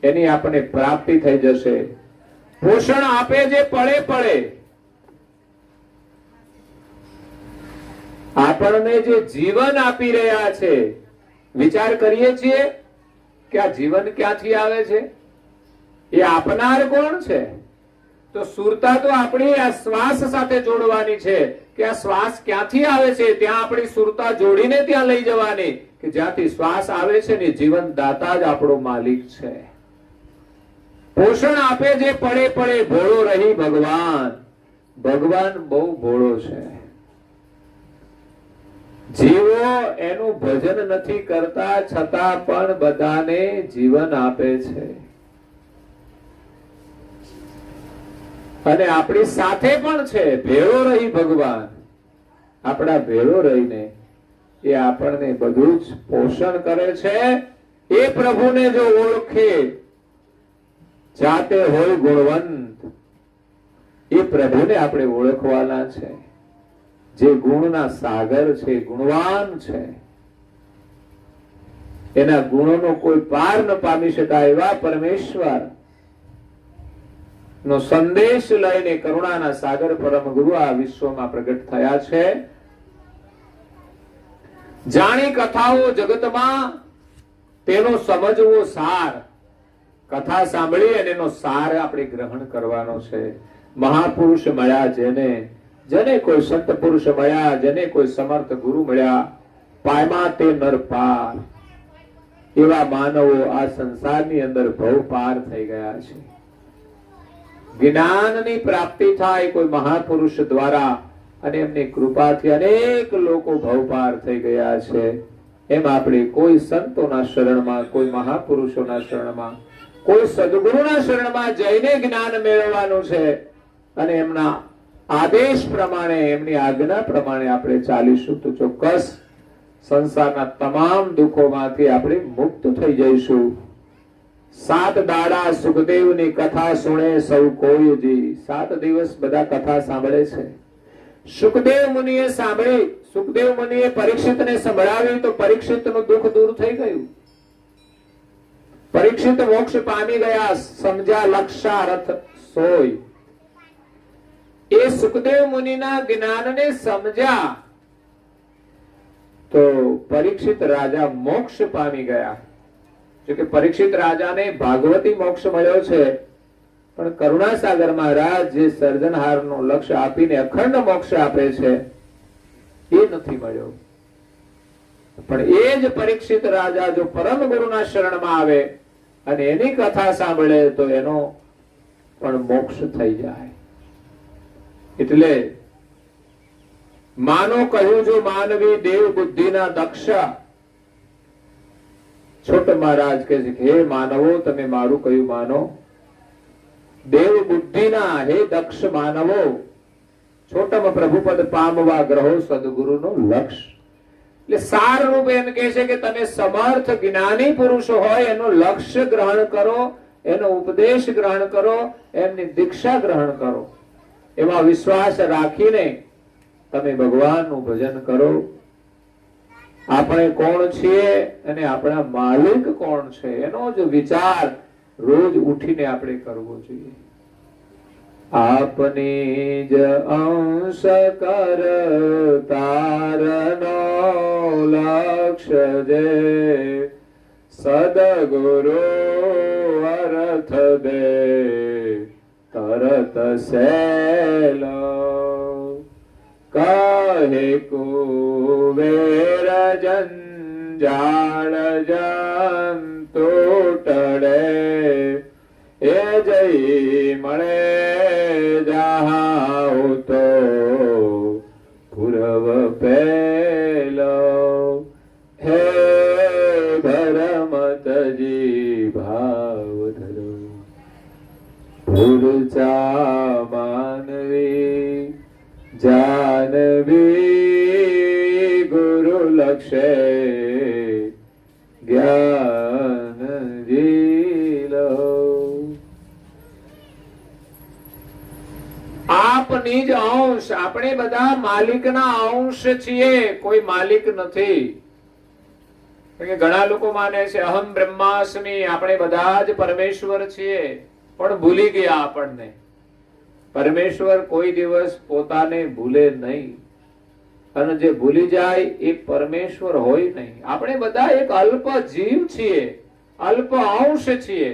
એની આપણને પ્રાપ્તિ થઈ જશે. પોષણ આપે જે પળે પળે, આપણને જે જીવન આપી રહ્યા છે, વિચાર કરીએ છીએ કે આ જીવન ક્યાંથી આવે છે? એ આપનાર કોણ છે? તો તો સુરતા તો આપણી આ શ્વાસ સાથે જોડવાની છે કે આ શ્વાસ ક્યાંથી આવે છે ત્યાં આપણી સુરતા જોડીને ત્યાં લઈ જવાની કે જ્યાંથી શ્વાસ આવે છે ને જીવન દાતા જ આપણો માલિક છે. પોષણ આપે જે પડે પડે ભોળો રહી ભગવાન. ભગવાન બહુ ભોળો છે. જીવો એનું ભજન નથી કરતા છતાં પણ બધાને જીવન આપે છે અને આપણી સાથે પણ છે. ભેળો રહી ભગવાન. આપણા ભેળો રહીને એ આપણને બધું જ પોષણ કરે છે. એ પ્રભુને જો ઓળખે, જાતે હોય ગુણવંત, એ પ્રભુને આપણે ઓળખવાના છે જે ગુણના સાગર છે, ગુણવાન છે. એના ગુણોનો કોઈ પાર ન પામી શકાય એવા પરમેશ્વર નો સંદેશ લઈને કરુણાના સાગર પરમ ગુરુ આ વિશ્વમાં પ્રગટ થયા છે. જાણી કથાઓ જગતમાં તેનો સમજવો સાર. કથા સાંભળી અને એનો સાર આપણે ગ્રહણ કરવાનો છે. મહાપુરુષ મળ્યા જેને, જેને કોઈ સંત પુરુષ મળ્યા, જેને કોઈ સમર્થ ગુરુ મળ્યા, પામ્યા તે નર પાર. એવા માનવો આ સંસારની અંદર ભવ પાર થઈ ગયા છે. જ્ઞાનની પ્રાપ્તિ થાય કોઈ મહાપુરુષ દ્વારા અને એમની કૃપાથી અનેક લોકો ભવ પાર થઈ ગયા છે. એમ આપણે કોઈ સંતોના શરણમાં, કોઈ મહાપુરુષોના શરણમાં, કોઈ સદગુરુના શરણમાં જઈને જ્ઞાન મેળવવાનું છે અને એમના આદેશ પ્રમાણે, એમની આજ્ઞા પ્રમાણે આપણે ચાલીશું તો ચોક્કસ સંસારના તમામ દુઃખોમાંથી આપણે મુક્ત થઈ જઈશું. 7 દાડા સુખદેવની કથા સુણે સૌ કોઈજી. 7 દિવસ બધા કથા સાંભળે છે. સુખદેવ મુનિએ સાંભળી, સુખદેવ મુનિએ પરીક્ષિતને સંભળાવી તો પરીક્ષિતનું દુઃખ દૂર થઈ ગયું. પરીક્ષિત મોક્ષ પામી ગયા. સમજા લક્ષારથ સોય. એ સુખદેવ મુનિના જ્ઞાનને સમજ્યા તો પરીક્ષિત રાજા મોક્ષ પામી ગયા. જો કે પરીક્ષિત રાજાને ભાગવતી મોક્ષ મળ્યો છે, પણ કરુણાસાગર મહારાજ જે સર્જનહારનું લક્ષ્ય આપીને અખંડ મોક્ષ આપે છે એ નથી મળ્યો. પણ એ જ પરીક્ષિત રાજા જો પરમ ગુરુના શરણમાં આવે અને એની કથા સાંભળે તો એનો પણ મોક્ષ થઈ જાય. એટલે માનો કહ્યું જો માનવી દેવ બુદ્ધિના દક્ષ. છોટ મહારાજ કહે છે હે માનવો, તમે મારું કહ્યું માનો. દેવ બુદ્ધિના હે દક્ષ માનવો, છોટમ પ્રભુપદ પામવા ગ્રહો સદગુરુનો લક્ષ. એટલે સાર રૂપ એમ કહે છે કે તમે સમર્થ જ્ઞાની પુરુષ હોય એનો લક્ષ્ય ગ્રહણ કરો, એનો ઉપદેશ ગ્રહણ કરો, એમની દીક્ષા ગ્રહણ કરો. એમાં વિશ્વાસ રાખીને તમે ભગવાનનું ભજન કરો. આપણે કોણ છીએ અને આપણા માલિક કોણ છે એનો જ વિચાર રોજ ઉઠીને આપણે કરવો જોઈએ. આપની જ અંશ કર તારનો લક્ષ્ય જે સદગુરુ અર્થ દે તરત સેલો. કહે કુબેર જંજાળ જંતુ ટળે એ જઈ મળે જાઉ તો પૂર્વ પેલો. હે ભરમતજી ભાવ ધરો ભૂરચા માનવી જાનવી ગુરુ લક્ષે જ્ઞાન જીલો. આપની જ અંશ. આપણે બધા માલિકના અંશ છીએ, કોઈ માલિક નથી. ઘણા લોકો માને છે અહમ બ્રહ્માસ્મિ, આપણે બધા જ પરમેશ્વર છીએ, પણ ભૂલી ગયા આપણને. પરમેશ્વર કોઈ દિવસ પોતાને ભૂલે નહીં અને જે ભૂલી જાય એ પરમેશ્વર હોય નહીં. આપણે બધા એક અલ્પ જીવ છીએ, અલ્પ અંશ છીએ.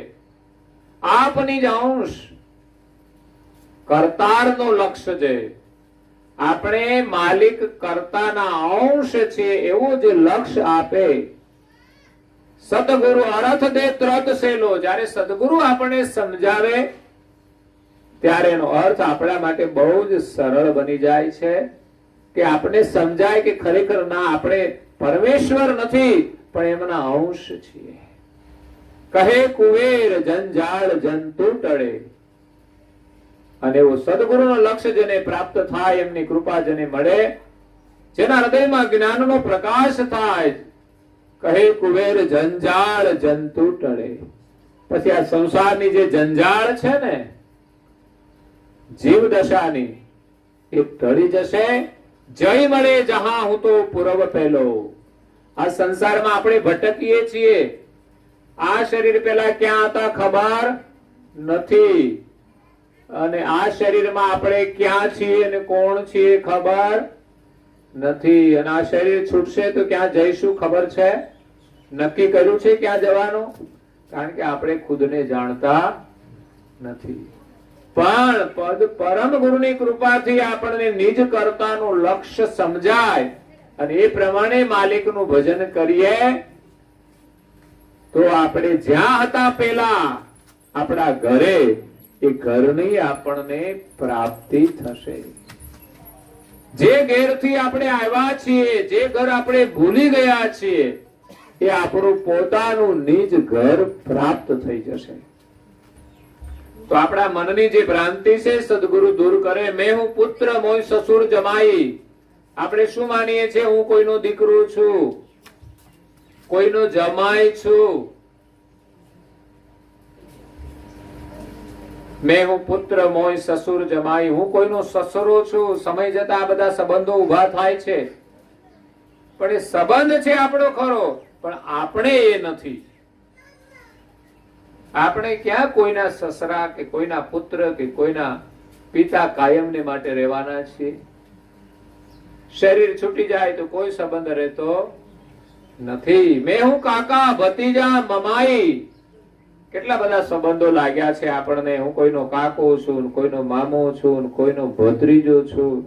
આપની જ અંશ. કરતારનો લક્ષ્ય છે. આપણે માલિક કર્તાના અંશ છે એવું જે લક્ષ્ય આપે. સદગુરુ અર્થ દે ત્રત સેલો. જ્યારે સદગુરુ આપણે સમજાવે ત્યારે એનો અર્થ આપણા માટે બહુ જ સરળ બની જાય છે કે આપણે સમજાય કે ખરેખર ના આપણે પરમેશ્વર નથી પણ એમના અંશ છીએ. કહે કુવેર જંજાળ જંતુ ટળે. અને એવું સદગુરુનો લક્ષ્ય જેને પ્રાપ્ત થાય, એમની કૃપા જેને મળે, જેના હૃદયમાં જ્ઞાનનો પ્રકાશ થાય, કહે કુવેર જંજાળ જંતુ ટળે. પછી આ સંસારની જે જંજાળ છે ને જીવ દશાની, એ ટળી જશે. જય મળે જહાં હું તો પૂર્વ પહેલો. આ સંસારમાં આપણે ભટકીએ છીએ. આ શરીર પેલા ક્યાં હતા ખબર નથી, અને આ શરીરમાં આપણે ક્યાં છીએ અને કોણ છીએ ખબર નથી. અને આ શરીર છૂટશે તો ક્યાં જઈશું ખબર છે? નક્કી કર્યું છે ક્યાં જવાનું? કારણ કે આપણે ખુદને જાણતા નથી. પણ પરમ ગુરુની કૃપાથી આપણને નિજ કર્તાનું લક્ષ્ય સમજાય અને એ પ્રમાણે માલિકનું ભજન કરીએ તો આપણે જ્યાં હતા પેલા આપણા ઘરે, એ ઘરની આપણને પ્રાપ્તિ થશે. જે ઘેરથી આપણે આવ્યા છીએ, જે ઘર આપણે ભૂલી ગયા છીએ, એ આપણું પોતાનું નિજ ઘર પ્રાપ્ત થઈ જશે. તો આપણા મનની જે ભ્રાંતિ છે સદગુરુ દૂર કરે. મેં હું પુત્ર મોય સસુર જમાઈ. આપણે શું માનીએ છીએ? હું કોઈનો દીકરો છું, કોઈનો જમાઈ છું. મેં હું પુત્ર મોય સસુર જમાઈ. હું કોઈનો સસરો છું. સમય જતા આ બધા સંબંધો ઉભા થાય છે, પણ એ સંબંધ છે આપણો ખરો, પણ આપણે એ નથી. આપણે ક્યાં કોઈના સસરા કે કોઈના પુત્ર કે કોઈના પિતા કાયમને માટે રહેવાના છીએ? શરીર છૂટી જાય તો કોઈ સંબંધ રહેતો નથી. મેં હું કાકા ભતીજા મમાઈ. કેટલા બધા સંબંધો લાગ્યા છે આપણને. હું કોઈનો કાકો છું, કોઈનો મામો છું, કોઈનો ભત્રીજો છું.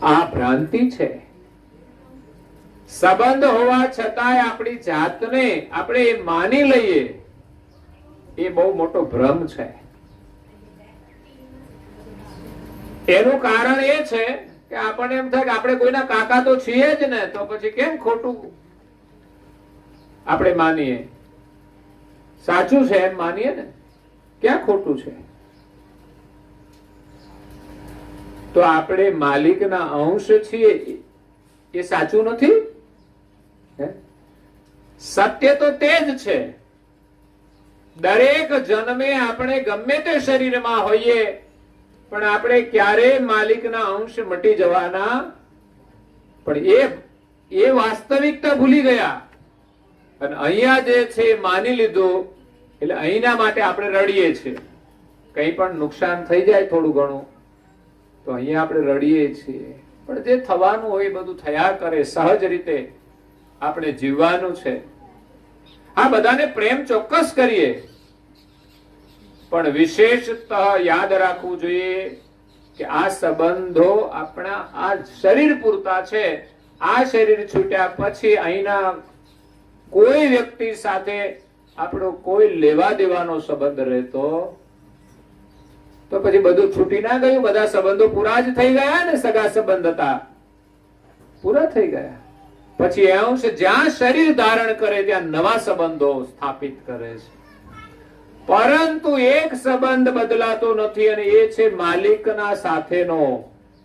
આ ભ્રાંતિ છે. સંબંધ હોવા છતાંય આપણી જાતને આપણે માની લઈએ, એ બહુ મોટો ભ્રમ છે. એનું કારણ એ છે કે આપણને એમ થાય કે આપણે કોઈના કાકા તો છીએ જ ને, તો પછી કેમ ખોટું આપણે માનીએ? સાચું છે એમ માનીએ ને, ક્યાં ખોટું છે? તો આપણે માલિકના અંશ છીએ એ સાચું નથી? સત્ય તો તે જ છે. દરેક જન્મે આપણે ગમે તે શરીરમાં હોઈએ, પણ આપણે ક્યારેય માલિકના અંશ મટી જવાના, પણ એ વાસ્તવિકતા ભૂલી ગયા અને અહીંયા જે છે માની લીધું. એટલે અહીંના માટે આપણે રડીએ છીએ. કંઈ પણ નુકસાન થઈ જાય થોડું ઘણું તો અહીંયા આપણે રડીએ છીએ, પણ જે થવાનું હોય એ બધું થયા કરે. સહજ રીતે આપણે જીવવાનું છે. આ બધાને પ્રેમ ચોક્કસ કરીએ, પણ વિશેષતઃ યાદ રાખવું જોઈએ કે આ સંબંધો આપણા આ શરીર પૂરતા છે. આ શરીર છૂટ્યા પછી અહીંના કોઈ વ્યક્તિ સાથે આપણો કોઈ લેવા દેવાનો સંબંધ રહેતો તો પછી બધું છૂટી ના ગયું? બધા સંબંધો પૂરા જ થઈ ગયા ને? સગા સંબંધ હતા, પૂરા થઈ ગયા. પછી અંશ જ્યાં શરીર ધારણ કરે ત્યાં નવા સંબંધો સ્થાપિત કરે છે. પરંતુ એક સંબંધ બદલાતો નથી, અને એ છે માલિકના સાથેનો,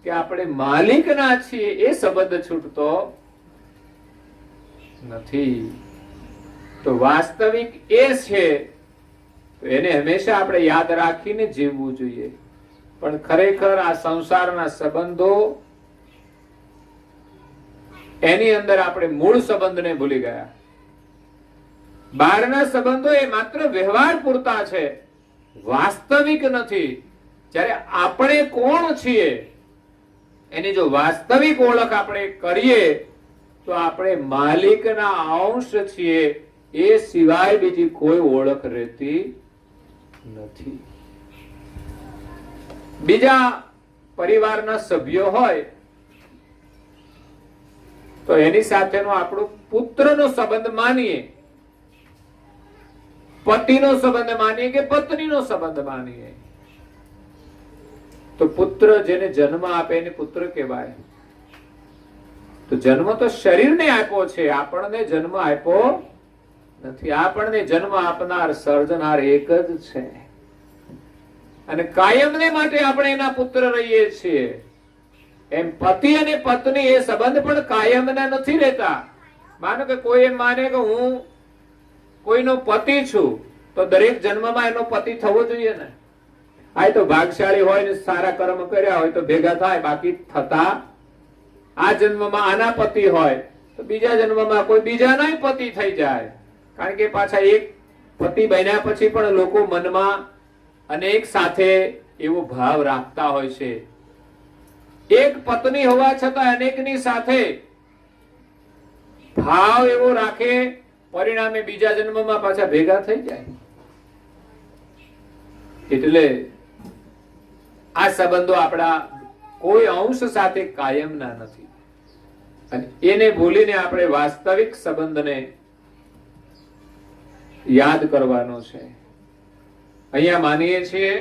કે આપણે માલિકના છીએ. એ સંબંધ છૂટતો નથી. તો વાસ્તવિક એ છે, તો એને હંમેશા આપણે યાદ રાખીને જીવવું જોઈએ. પણ ખરેખર આ સંસારના સંબંધો, એની અંદર આપણે મૂળ સંબંધને ભૂલી ગયા. બહારના સંબંધો એ માત્ર વ્યવહાર પૂરતા છે, વાસ્તવિક નથી. જ્યારે આપણે કોણ છીએ એની જો વાસ્તવિક ઓળખ આપણે કરીએ તો આપણે માલિકના અંશ છીએ, એ સિવાય બીજી કોઈ ઓળખ રહેતી નથી. બીજા પરિવારના સભ્યો હોય તો એની સાથેનો આપણો પુત્રનો સંબંધ માનીએ, પતિનો સંબંધ માનીએ કે પત્નીનો સંબંધ માનીએ, તો પુત્ર જેને જન્મ આપે એને પુત્ર કહેવાય. તો જન્મ તો શરીરને આપ્યો છે, આપણને જન્મ આપ્યો નથી. આપણને જન્મ આપનાર સર્જનાર એક જ છે અને કાયમને માટે આપણે એના પુત્ર રહીએ છીએ. એમ પતિ અને પત્ની એ સંબંધ પણ કાયમના નથી રહેતા. માનો કે કોઈ એમ માને કે હું કોઈનો પતિ છું તો દરેક જન્મમાં એનો પતિ થવો જોઈએ ને. આ તો ભાગશાળી હોય ને સારા કર્મ કર્યા હોય તો ભેગા થાય, બાકી થતા. આ જન્મમાં આના પતિ હોય તો બીજા જન્મમાં કોઈ બીજાના પતિ થઈ જાય. કારણ કે પાછા એક પતિ બન્યા પછી પણ લોકો મનમાં અનેક સાથે એવો ભાવ રાખતા હોય છે. એક પત્ની હોવા છતાં અનેકની સાથે ભાવ એવો રાખે, પરિણામે બીજા જન્મમાં પાછા ભેગા થઈ જાય. એટલે આ સંબંધો આપણા કોઈ અંશ સાથે કાયમના નથી અને એને ભૂલીને આપણે વાસ્તવિક સંબંધને યાદ કરવાનો છે. અહીંયા માનીએ છીએ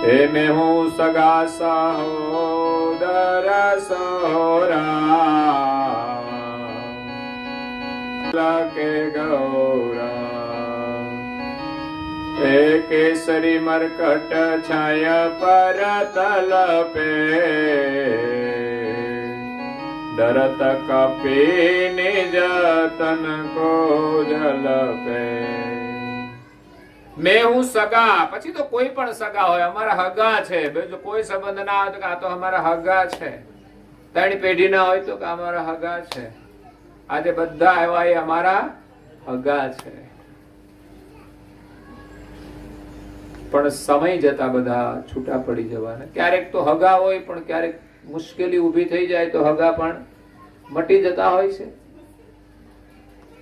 હે મેં હું સગા સહોદર સોરા કે ગૌરા હે કેસરી મરકટ છાય પર તલપે ડરત કપી નિજ તન કો ઝલપે. મેં હું સગા, પછી તો કોઈ પણ સગા હોય, અમારા હગા છે, બીજો કોઈ સંબંધ ના હોય તો આ તો અમારા હગા છે. ત્રણ પેઢી ના હોય તો અમારા હગા છે. આજે બધા આવ્યા એ અમારા હગા છે. પણ સમય જતા બધા છૂટા પડી જવાના. ક્યારેક તો હગા હોય પણ ક્યારેક મુશ્કેલી ઊભી થઈ જાય તો હગા પણ મટી જતા હોય છે.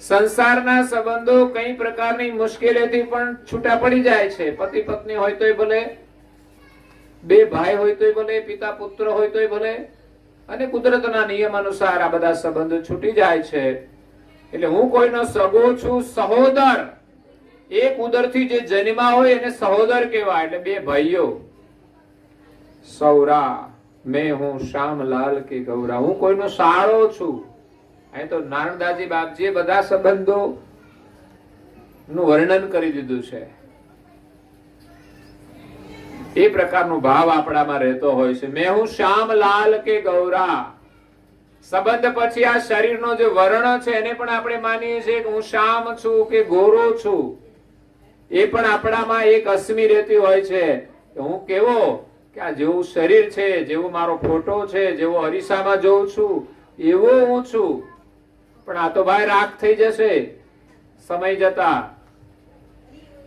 સંસારના સંબંધો કઈ પ્રકારની મુશ્કેલીથી પણ છૂટા પડી જાય છે. પતિ પત્ની હોય તોય ભલે, બે ભાઈ હોય તોય ભલે, પિતા પુત્ર હોય તોય ભલે, અને કુદરતના નિયમ અનુસાર આ બધા સંબંધો છૂટી જાય છે. એટલે હું કોઈનો સગો છું, સહોદર. એક ઉદરથી જે જન્મા હોય એને સહોદર કહેવાય. એટલે બે ભાઈઓ. સૌરા મેં હું શ્યામલાલ કે ગૌરા, હું કોઈનો સાળો છું. અહીં તો નારણદાસજી બાપજીએ બધા સંબંધો નું વર્ણન કરી દીધું છે. એ પ્રકારનો ભાવ આપણામાં રહેતો હોય છે. મેં હું શ્યામલાલ કે ગૌરા. સંબંધ પછી આ શરીરનો જે વર્ણ છે એને પણ આપણે માનીએ છીએ કે હું શ્યામ છું કે ગોરો છું. એ પણ આપણામાં એક અસ્મિ રહેતી હોય છે કે હું કેવો, કે આ જેવું શરીર છે, જેવો મારો ફોટો છે, જેવો અરીસામાં જોઉં છું એવો હું છું. પણ આ તો ભાઈ રાખ થઈ જશે સમય જતા.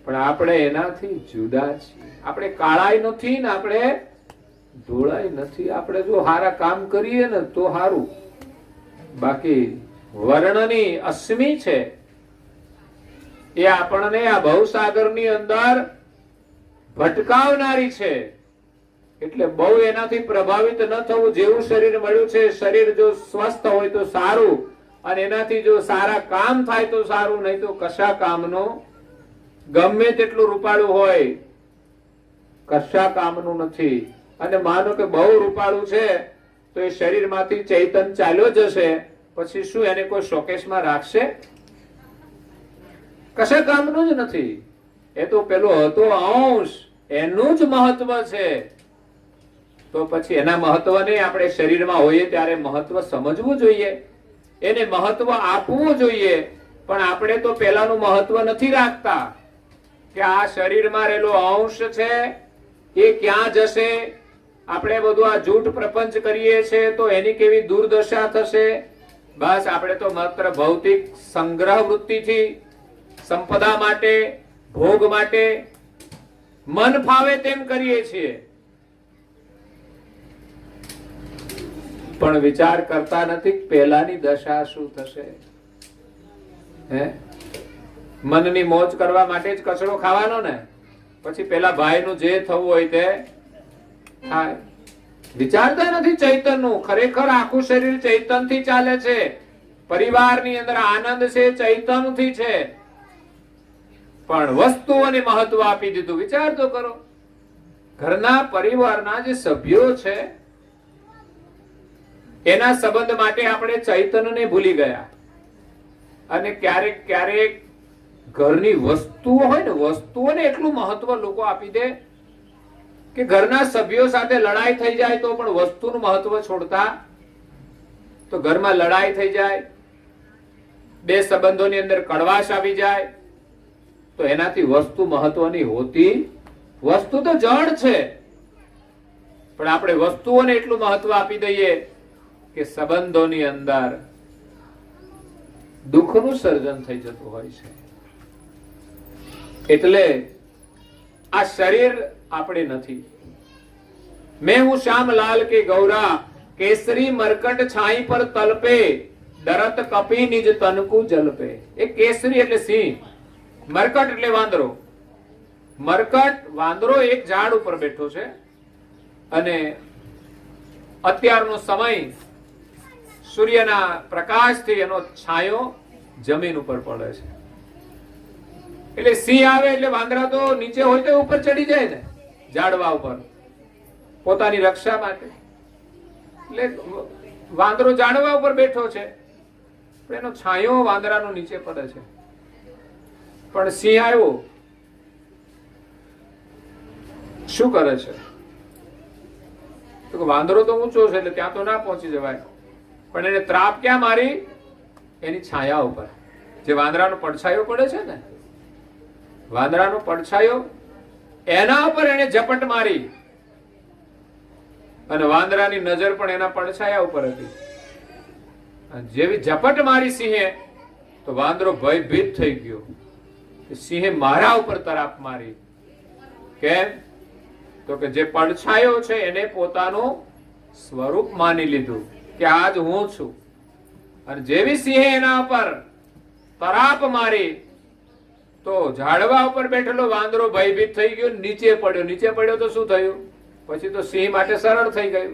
પણ આપણે એનાથી જુદા છીએ. આપણે કાળાઈ નથી ને આપણે ધોળાઈ નથી. આપણે જો સારા કામ કરીએ ને તો સારું, બાકી વર્ણની અસ્મિ છે એ આપણને આ ભવસાગરની અંદર ભટકાવનારી છે. એટલે બહુ એનાથી પ્રભાવિત ન થવું. જેવું શરીર મળ્યું છે, શરીર જો સ્વસ્થ હોય તો સારું, અને એનાથી જો સારા કામ થાય તો સારું, નહીં તો કશા કામનો, ગમે તેટલું રૂપાળું હોય કશા કામનું નથી. અને માનો કે બહુ રૂપાળું છે તો એ શરીરમાંથી ચૈતન ચાલ્યો જશે, પછી શું એને કોઈ શોકેશમાં રાખશે? કશા કામનું જ નથી. એ તો પેલો હતો અંશ, એનું જ મહત્વ છે. તો પછી એના મહત્વને આપણે શરીરમાં હોઈએ ત્યારે મહત્વ સમજવું જોઈએ, એને મહત્વ આપવું જોઈએ. પણ આપણે તો પેલાનું મહત્વ નથી રાખતા કે આ શરીરમાં રહેલો અંશ છે એ ક્યાં જશે. આપણે બધું આ જૂઠ પ્રપંચ કરીએ છીએ તો એની કેવી દુર્દશા થશે. બસ આપણે તો માત્ર ભૌતિક સંગ્રહ વૃત્તિથી, સંપદા માટે, ભોગ માટે મન ફાવે તેમ કરીએ છીએ, પણ વિચાર કરતા નથી પહેલાની દશા શું થશે. હે મનની મોજ કરવા માટે જ કચરો ખાવાનો ને, પછી પેલા ભાઈનું જે થવું હોય તે થાય. વિચારતા નથી ચૈતનનું. ખરેખર આખું શરીર ચૈતનથી ચાલે છે. પરિવારની અંદર આનંદ છે ચૈતનથી છે, પણ વસ્તુઓને મહત્વ આપી દીધું. વિચાર તો કરો, ઘરના પરિવારના જે સભ્યો છે એના સંબંધ માટે આપણે ચૈતનને ભૂલી ગયા. અને ક્યારેક ક્યારેક ઘરની વસ્તુઓ હોય ને, વસ્તુઓને એટલું મહત્વ લોકો આપી દે કે ઘરના સભ્યો સાથે લડાઈ થઈ જાય તો પણ વસ્તુનું મહત્વ છોડતા. તો ઘરમાં લડાઈ થઈ જાય, બે સંબંધોની અંદર કડવાશ આવી જાય, તો એનાથી વસ્તુ મહત્વની હોતી. વસ્તુ તો જડ છે, પણ આપણે વસ્તુઓને એટલું મહત્વ આપી દઈએ કે સંબંધોની અંદર દુઃખનું સર્જન થઈ જતું હોય છે. એટલે આ શરીર આપણે નથી. મેં હું શ્યામલાલ કે ગૌરા, કેસરી મરકટ છાઈ પર તલપે, દરત કપી નિજ તનકુ જલપે. એ કેસરી એટલે સિંહ, મરકટ એટલે વાંદરો. મરકટ વાંદરો એક ઝાડ ઉપર બેઠો છે અને અત્યારનો સમય સૂર્યના પ્રકાશથી એનો છાયો જમીન ઉપર પડે છે. એટલે સિંહ આવે એટલે વાંદરા તો નીચે હોય તો ઉપર ચડી જાય ને, ઝાડવા ઉપર, પોતાની રક્ષા માટે. એટલે વાંદરો ઝાડવા ઉપર બેઠો છે, પણ એનો છાયો વાંદરાનો નીચે પડે છે. પણ સિંહ આવ્યો, શું કરે છે? તો વાંદરો તો ઊંચો છે એટલે ત્યાં તો ના પહોંચી જવાય, પણ એને ત્રાપ ક્યાં મારી? એની છાયા ઉપર. જે વાંદરાનો પડછાયો પડે છે ને, વાંદરાનો પડછાયો, એના ઉપર એને ઝપટ મારી અને વાંદરાની નજર પણ એના પડછાયા ઉપર હતી. જેવી ઝપટ મારી સિંહે તો વાંદરો ભયભીત થઈ ગયો. સિંહે મારા ઉપર તરાપ મારી. કેમ? તો કે જે પડછાયો છે એને પોતાનું સ્વરૂપ માની લીધું કે આજ હું છું. અને જેવી સિંહે એના ઉપર તરાપ મારી તો ઝાડવા ઉપર બેઠેલો વાંદરો ભયભીત થઈ ગયો, નીચે પડ્યો. નીચે પડ્યો તો શું થયું? પછી તો સિંહ માટે સરળ થઈ ગયું.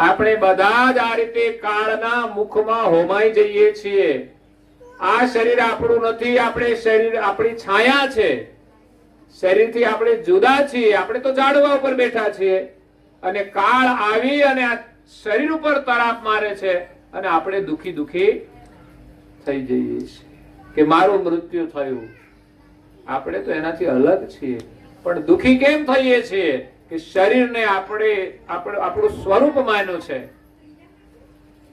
આપણે બધા જ આ રીતે કાળના મુખમાં હોમાઈ જઈએ છીએ. આ શરીર આપણું નથી, આપણે શરીર આપણી છાયા છે. શરીરથી આપણે જુદા છીએ. આપણે તો ઝાડવા ઉપર બેઠા છીએ અને કાળ આવી અને આ શરીર ઉપર તરાપ મારે છે અને આપણે દુખી દુખી થઈ જઈએ છીએ કે મારું મૃત્યુ થયું. આપણે તો એનાથી અલગ છીએ, પણ દુખી કેમ થઈએ છીએ? કે શરીરને આપણે આપણું સ્વરૂપ માન્યું છે.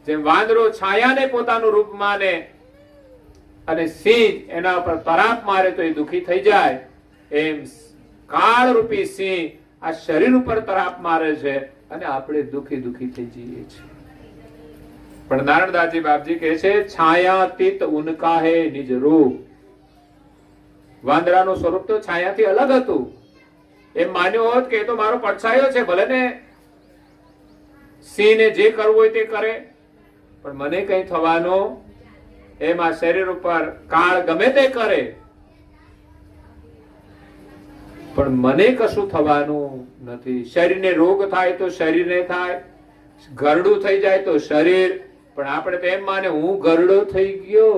જેમ વાંદરો છાયાને પોતાનું રૂપ માને અને સિંહ એના પર તરાપ મારે તો એ દુખી થઈ જાય, એમ કાળ રૂપી સિંહ આ શરીર ઉપર તરાપ મારે છે અને આપણે દુખી દુખી થઈ જઈએ છીએ. પણ નારણદાસજી બાપજી કહે છે, છાયાતીત ઉનકા હે નિજ રૂપ. વાંદરાનું સ્વરૂપ તો છાયાથી અલગ હતું. એમ માન્યો હોત કે એ તો મારો પડછાયો છે, ભલે ને સિંહને જે કરવું હોય તે કરે, પણ મને કઈ થવાનો એમ આ શરીર ઉપર કાળ ગમે તે કરે પણ મને કશું થવાનું નથી. શરીરને રોગ થાય તો શરીરને થાય, ગરડું થઈ જાય તો શરીર, પણ આપણે તો એમ માને હું ગરડો થઈ ગયો,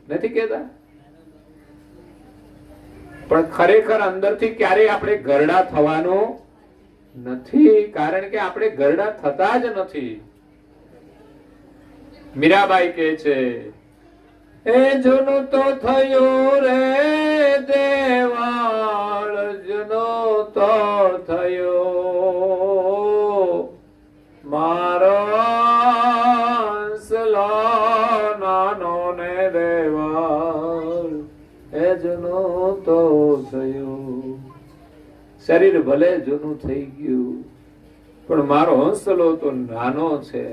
નથી કેતા? પણ ખરેખર અંદરથી ક્યારેય આપણે ગરડા થવાનો નથી, કારણ કે આપણે ગરડા થતા જ નથી. મીરાબાઈ કહે છે, એ જૂનું તો થયું રે દેવાળ, જૂનું તો થયો મારો હંસલો નાનો ને દેવાળ, એ જૂનું તો થયું. શરીર ભલે જૂનું થઈ ગયું પણ મારો હંસલો તો નાનો છે.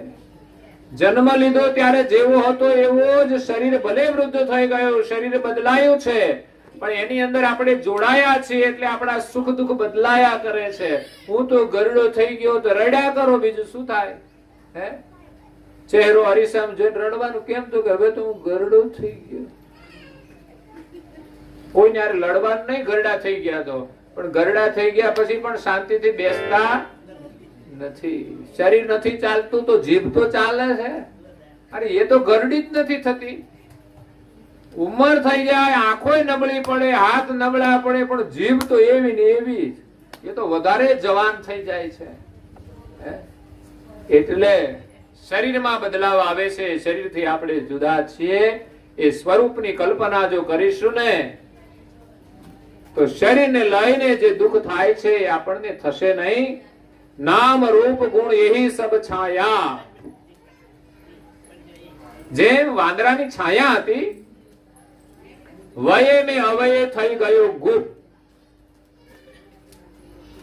જન્મ લીધો ત્યારે જેવો હતો એવો જ શરીર ભલે વૃદ્ધ થઈ ગયો, શરીર બદલાયું છે, પણ એની અંદર આપણે જોડાયા છીએ એટલે આપણા સુખ દુઃખ બદલાયા કરે છે. હું તો ગરડો થઈ ગયો તો રડ્યા કરો, બીજું શું થાય? હે ચહેરો હરીસામ જોઈને રડવાનું કેમ? તો કે હવે તો હું ગરડો થઈ ગયો. કોઈ યાર લડવાનું નહીં, ગરડા થઈ ગયા તો, પણ ગરડા થઈ ગયા પછી પણ શાંતિથી બેસતા નથી. શરીર નથી ચાલતું તો જીભ તો ચાલે છે. અરે એ તો ગરડી જ નથી થતી. ઉંમર થઈ જાય, આંખો નબળી પડે, હાથ નબળા પડે, પણ જીભ તો એવી ને એવી જ. એ તો વધારે જવાન થઈ જાય છે. એટલે શરીરમાં બદલાવ આવે છે. શરીરથી આપણે જુદા છીએ. એ સ્વરૂપની કલ્પના જો કરીશું ને તો શરીરને લઈને જે દુઃખ થાય છે એ આપણને થશે નહીં. નામ રૂપ ગુણ यही सब छाया. જેમ વાંદરાની છાયા હતી, વયે મેં અવયે થઈ ગયો ગુપ.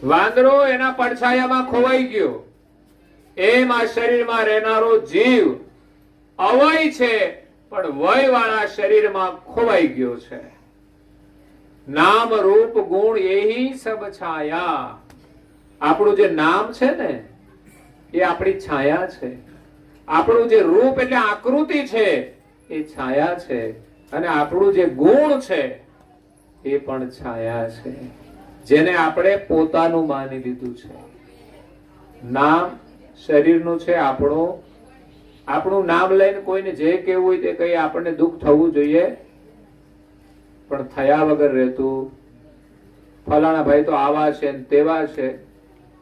વાંદરો એના પડછાયામાં ખોવાઈ ગયો. એમ આ શરીરમાં રહેનારો જીવ અવય છે, પણ વય વાળા શરીરમાં ખોવાઈ ગયો છે. નામ રૂપ ગુણ यही सब छाया. આપણું જે નામ છે ને એ આપણી છાયા છે. આપણું જે રૂપ એટલે આકૃતિ છે એ છાયા છે. અને આપણું જે ગુણ છે એ પણ છાયા છે, જેને આપણે પોતાનું માની લીધું છે. નામ શરીરનું છે આપણું. આપણું નામ લઈને કોઈને જે કહેવું હોય તે કઈ આપણને દુઃખ થવું જોઈએ, પણ થયા વગર રહેતું. ફલાણા ભાઈ તો આવા છે ને તેવા છે,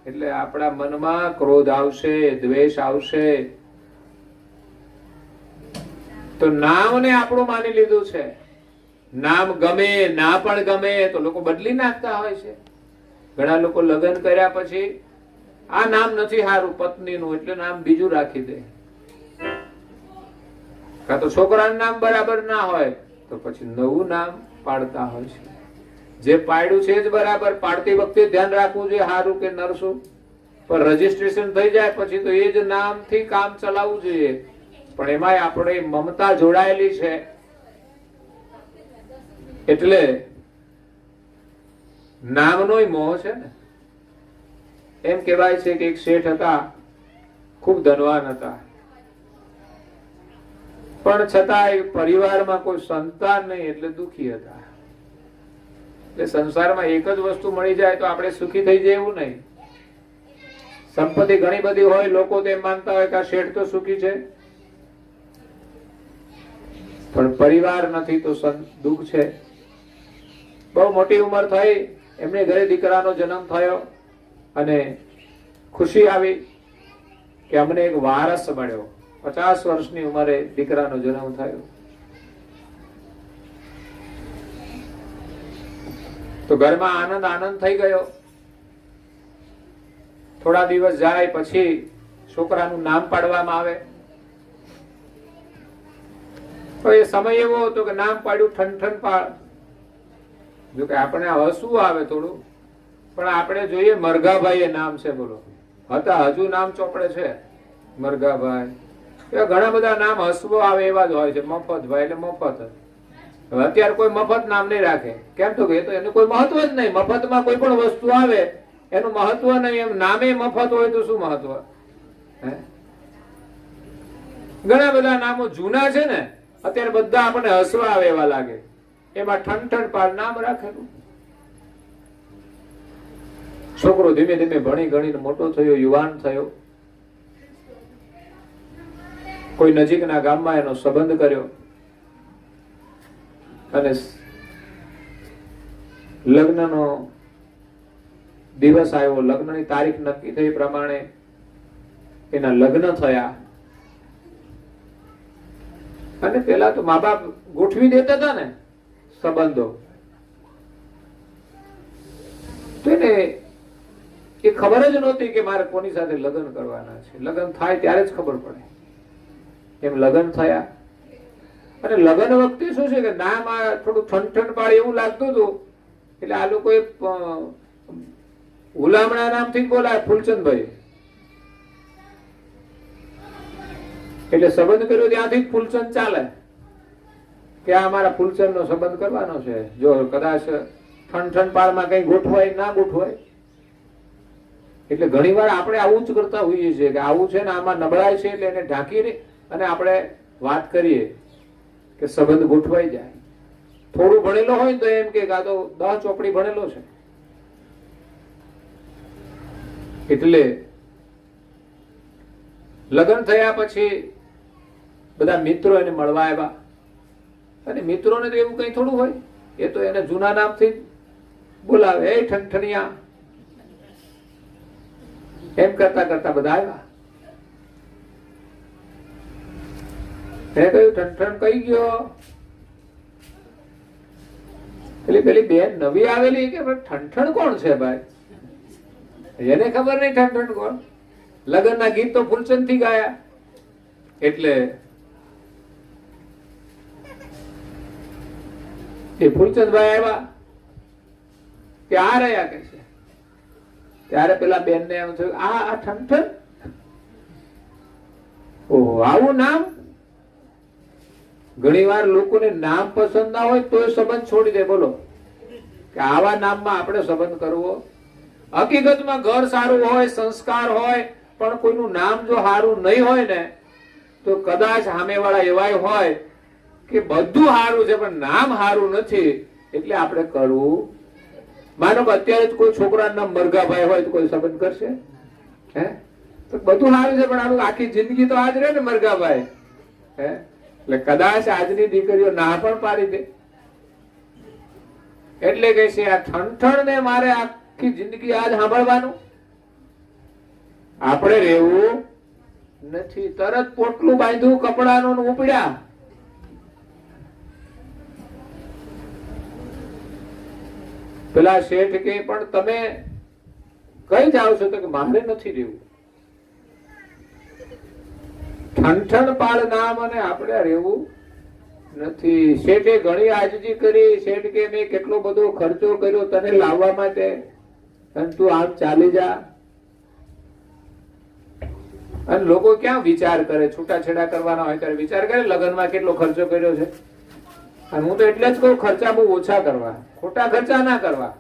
એટલે આપણા મનમાં ક્રોધ આવશે, દ્વેષ આવશે. તો નામને આપણું માની લીધું છે. નામ ગમે ના પણ ગમે તો લોકો બદલી નાખતા હોય છે. ઘણા લોકો લગ્ન કર્યા પછી આ નામ નથી સારું પત્નીનું, એટલે નામ બીજું રાખી દે. કાં તો છોકરાનું નામ બરાબર ના હોય તો પછી નવું નામ પાડતા હોય છે. જે પાડ્યું છે જ બરાબર, પાડતી વખતે ધ્યાન રાખવું જોઈએ સારું કે નરસું. પણ રજીસ્ટ્રેશન થઈ જાય પછી તો એ જ નામથી કામ ચલાવવું જોઈએ. પણ એમાંય આપણે મમતા જોડાયેલી છે. એટલે નામનો મોહ છે ને. એમ કહેવાય છે કે એક શેઠ હતા, ખૂબ ધનવાન હતા, પણ છતાં પરિવારમાં કોઈ સંતાન નહીં, એટલે દુખી હતા. એટલે સંસારમાં એક જ વસ્તુ મળી જાય તો આપણે સુખી થઈ જાય એવું નહીં. સંપત્તિ ઘણી બધી હોય, લોકો તો એમ માનતા હોય કે આ શેઠ તો સુખી છે, પણ પરિવાર નથી તો દુઃખ છે. બહુ મોટી ઉંમર થઈ, એમને ઘરે દીકરાનો જન્મ થયો અને ખુશી આવી કે અમને એક વારસ મળ્યો. 50 વર્ષની ઉંમરે દીકરાનો જન્મ થયો. તો ઘરમાં આનંદ આનંદ થઈ ગયો. થોડા દિવસ જાય પછી છોકરાનું નામ પાડવામાં આવે. તો એ સમય એવો હતો કે નામ પાડ્યું ઠનઠન પાડ. જો કે આપણે હસવું આવે થોડું, પણ આપણે જોઈએ મરઘાભાઈ એ નામ છે. બોલો, હતા હજુ નામ ચોપડે છે મરઘાભાઈ. એવા ઘણા બધા નામ હસવો આવે એવા જ હોય છે. મફતભાઈ એટલે મફત. હવે અત્યારે કોઈ મફત નામ નહીં રાખે. કેમ તો કે એનું કોઈ મહત્વ જ નહીં. મફતમાં કોઈ પણ વસ્તુ આવે એનું મહત્વ નહીં. એમ નામે મફત હોય તો શું મહત્વ? ઘણા બધા નામો જૂના છે ને, અત્યારે બધા આપણને હસવા આવે એવા લાગે. એમાં ઠનઠન પાડ નામ રાખેલું. છોકરો ધીમે ધીમે ભણી ગણીને મોટો થયો, યુવાન થયો. કોઈ નજીકના ગામમાં એનો સંબંધ કર્યો અને લગ્નનો દિવસ આવ્યો. લગ્નની તારીખ નક્કી થઈ પ્રમાણે એના લગ્ન થયા. અને પેલા તો મા બાપ ગોઠવી દેતા હતા ને સંબંધો, તો એને એ ખબર જ નહોતી કે મારે કોની સાથે લગ્ન કરવાના છે. લગ્ન થાય ત્યારે જ ખબર પડે. એમ લગ્ન થયા. અને લગ્ન વખતે શું છે કે નામ આ થોડું ઠનઠન પાડે એવું લાગતું હતું. એટલે આ લોકોએ હુલામણા નામથી બોલાય ફૂલચંદભાઈ. એટલે સંબંધ કર્યો ત્યાંથી જ ફૂલચંદ ચાલે કે આ અમારા ફૂલચંદ નો સંબંધ કરવાનો છે. જો કદાચ ઠનઠન પાડમાં કઈ ગોઠવાય ના ગોઠવાય. એટલે ઘણી વાર આપણે આવું જ કરતા હોઈએ છીએ કે આવું છે ને આમાં નબળાઈ છે, એટલે એને ઢાંકી અને આપણે વાત કરીએ કે સંબંધ ગોઠવાઈ જાય. થોડું ભણેલો હોય ને તો એમ કે આ તો 10 ચોપડી ભણેલો છે. એટલે લગ્ન થયા પછી બધા મિત્રો એને મળવા આવ્યા, અને મિત્રોને તો એવું કઈ થોડું હોય, એ તો એને જૂના નામથી બોલાવે, એ ઠનઠનિયા એમ કરતા કરતા બધા આવ્યા. એને કહ્યું ઠનઠન કઈ ગયો? પેલી બેન નવી આવેલી કે ઠનઠણ કોણ છે ભાઈ? એને ખબર નહીં ઠનઠણ કોણ. લગ્નના ગીત તો ફૂલચંદ થી ગાયા. એટલે એ ફૂલચંદભાઈ આવ્યા કે આ રહ્યા કે છે. ત્યારે પેલા બેન ને એમ થયું આ ઠનઠન, ઓહો આવું નામ. ઘણી વાર લોકોને નામ પસંદ ના હોય તો સંબંધ છોડી દે. બોલો કે આવા નામમાં આપણે સંબંધ કરવો? હકીકતમાં ઘર સારું હોય, સંસ્કાર હોય, પણ કોઈનું નામ જો સારું નહીં હોય ને તો કદાચ સામેવાળા એવાય હોય કે બધું સારું છે પણ નામ સારું નથી, એટલે આપણે કરવું. માનો કે અત્યારે જ કોઈ છોકરાનું નામ મરઘાભાઈ હોય તો કોઈ સંબંધ કરશે? હે તો બધું સારું છે પણ આનું આખી જિંદગી તો આજ રહે ને મરઘાભાઈ. હે એટલે કદાચ આજની દીકરીઓ ના પણ પાડી દે. એટલે કે છે આ ઠણઠણ ને મારે આખી જિંદગી આજ સાંભળવાનું? આપણે રહેવું નથી. તરત પોટલું બાંધ્યું કપડાનું ઉપડ્યા. પેલા શેઠ કે પણ તમે કઈ જાઓ છો? તો કે મારે નથી રહેવું. ઠણઠણ પાળ નામ અને આપણે રહેવું નથી. શેઠે ઘણી આજીજી કરી. શેઠ કે મેં કેટલો બધો ખર્ચો કર્યો તને લાવવા માટે, અને તું આમ ચાલી જા. અને લોકો ક્યાં વિચાર કરે? છૂટાછેડા કરવાના હોય ત્યારે વિચાર કરે લગ્નમાં કેટલો ખર્ચો કર્યો છે. અને હું તો એટલે જ કહું ખર્ચા બહુ ઓછા કરવા, ખોટા ખર્ચા ના કરવા,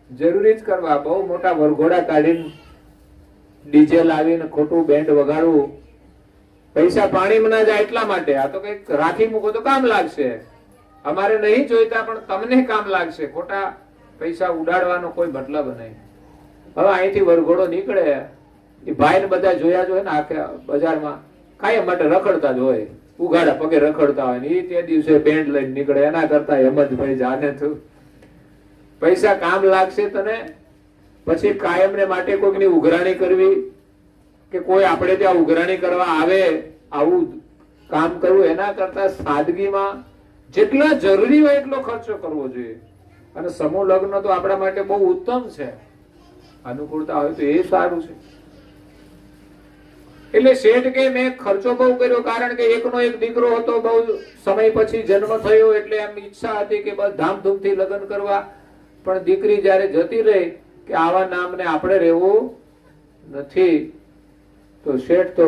જરૂરી જ કરવા. બહુ મોટા વરઘોડા કાઢીને ડીજે લાવીને ખોટું બેન્ડ વગાડવું, પૈસા પાણીમાં ના જાય એટલા માટે. આ તો કઈક રાખી મૂકો તો કામ લાગશે. અમારે નહીં જોઈતા પણ તમને કામ લાગશે. ખોટા પૈસા ઉડાડવાનો કોઈ મતલબ નહીં. હવે અહીંથી વરઘોડો નીકળે, એ ભાઈ ને બધા જોયા જ હોય ને આખા બજારમાં કાયમ માટે રખડતા જ હોય, ઉઘાડા પગે રખડતા હોય ને એ તે દિવસે બેન્ડ લઈને નીકળે. એના કરતા એમ જ ભાઈ જાને તું પૈસા કામ લાગશે તને. પછી કાયમ ને માટે કોઈકની ઉઘરાણી કરવી કે કોઈ આપણે ત્યાં ઉઘરાણી કરવા આવે આવું કામ કરવું, એના કરતા સાદગીમાં જેટલા જરૂરી હોય એટલો ખર્ચો કરવો જોઈએ. અને સમૂહ લગ્ન તો આપણા માટે બહુ ઉત્તમ છે. અનુકૂળતા હોય તો એ સારું છે. એટલે શેઠ કે મેં ખર્ચો બહુ કર્યો, કારણ કે એકનો એક દીકરો હતો, બહુ સમય પછી જન્મ થયો, એટલે એમ ઈચ્છા હતી કે બસ ધામધૂમથી લગ્ન કરવા. પણ દીકરી જયારે જતી રહી કે આવા નામને આપણે રહેવું નથી, તો શેઠ તો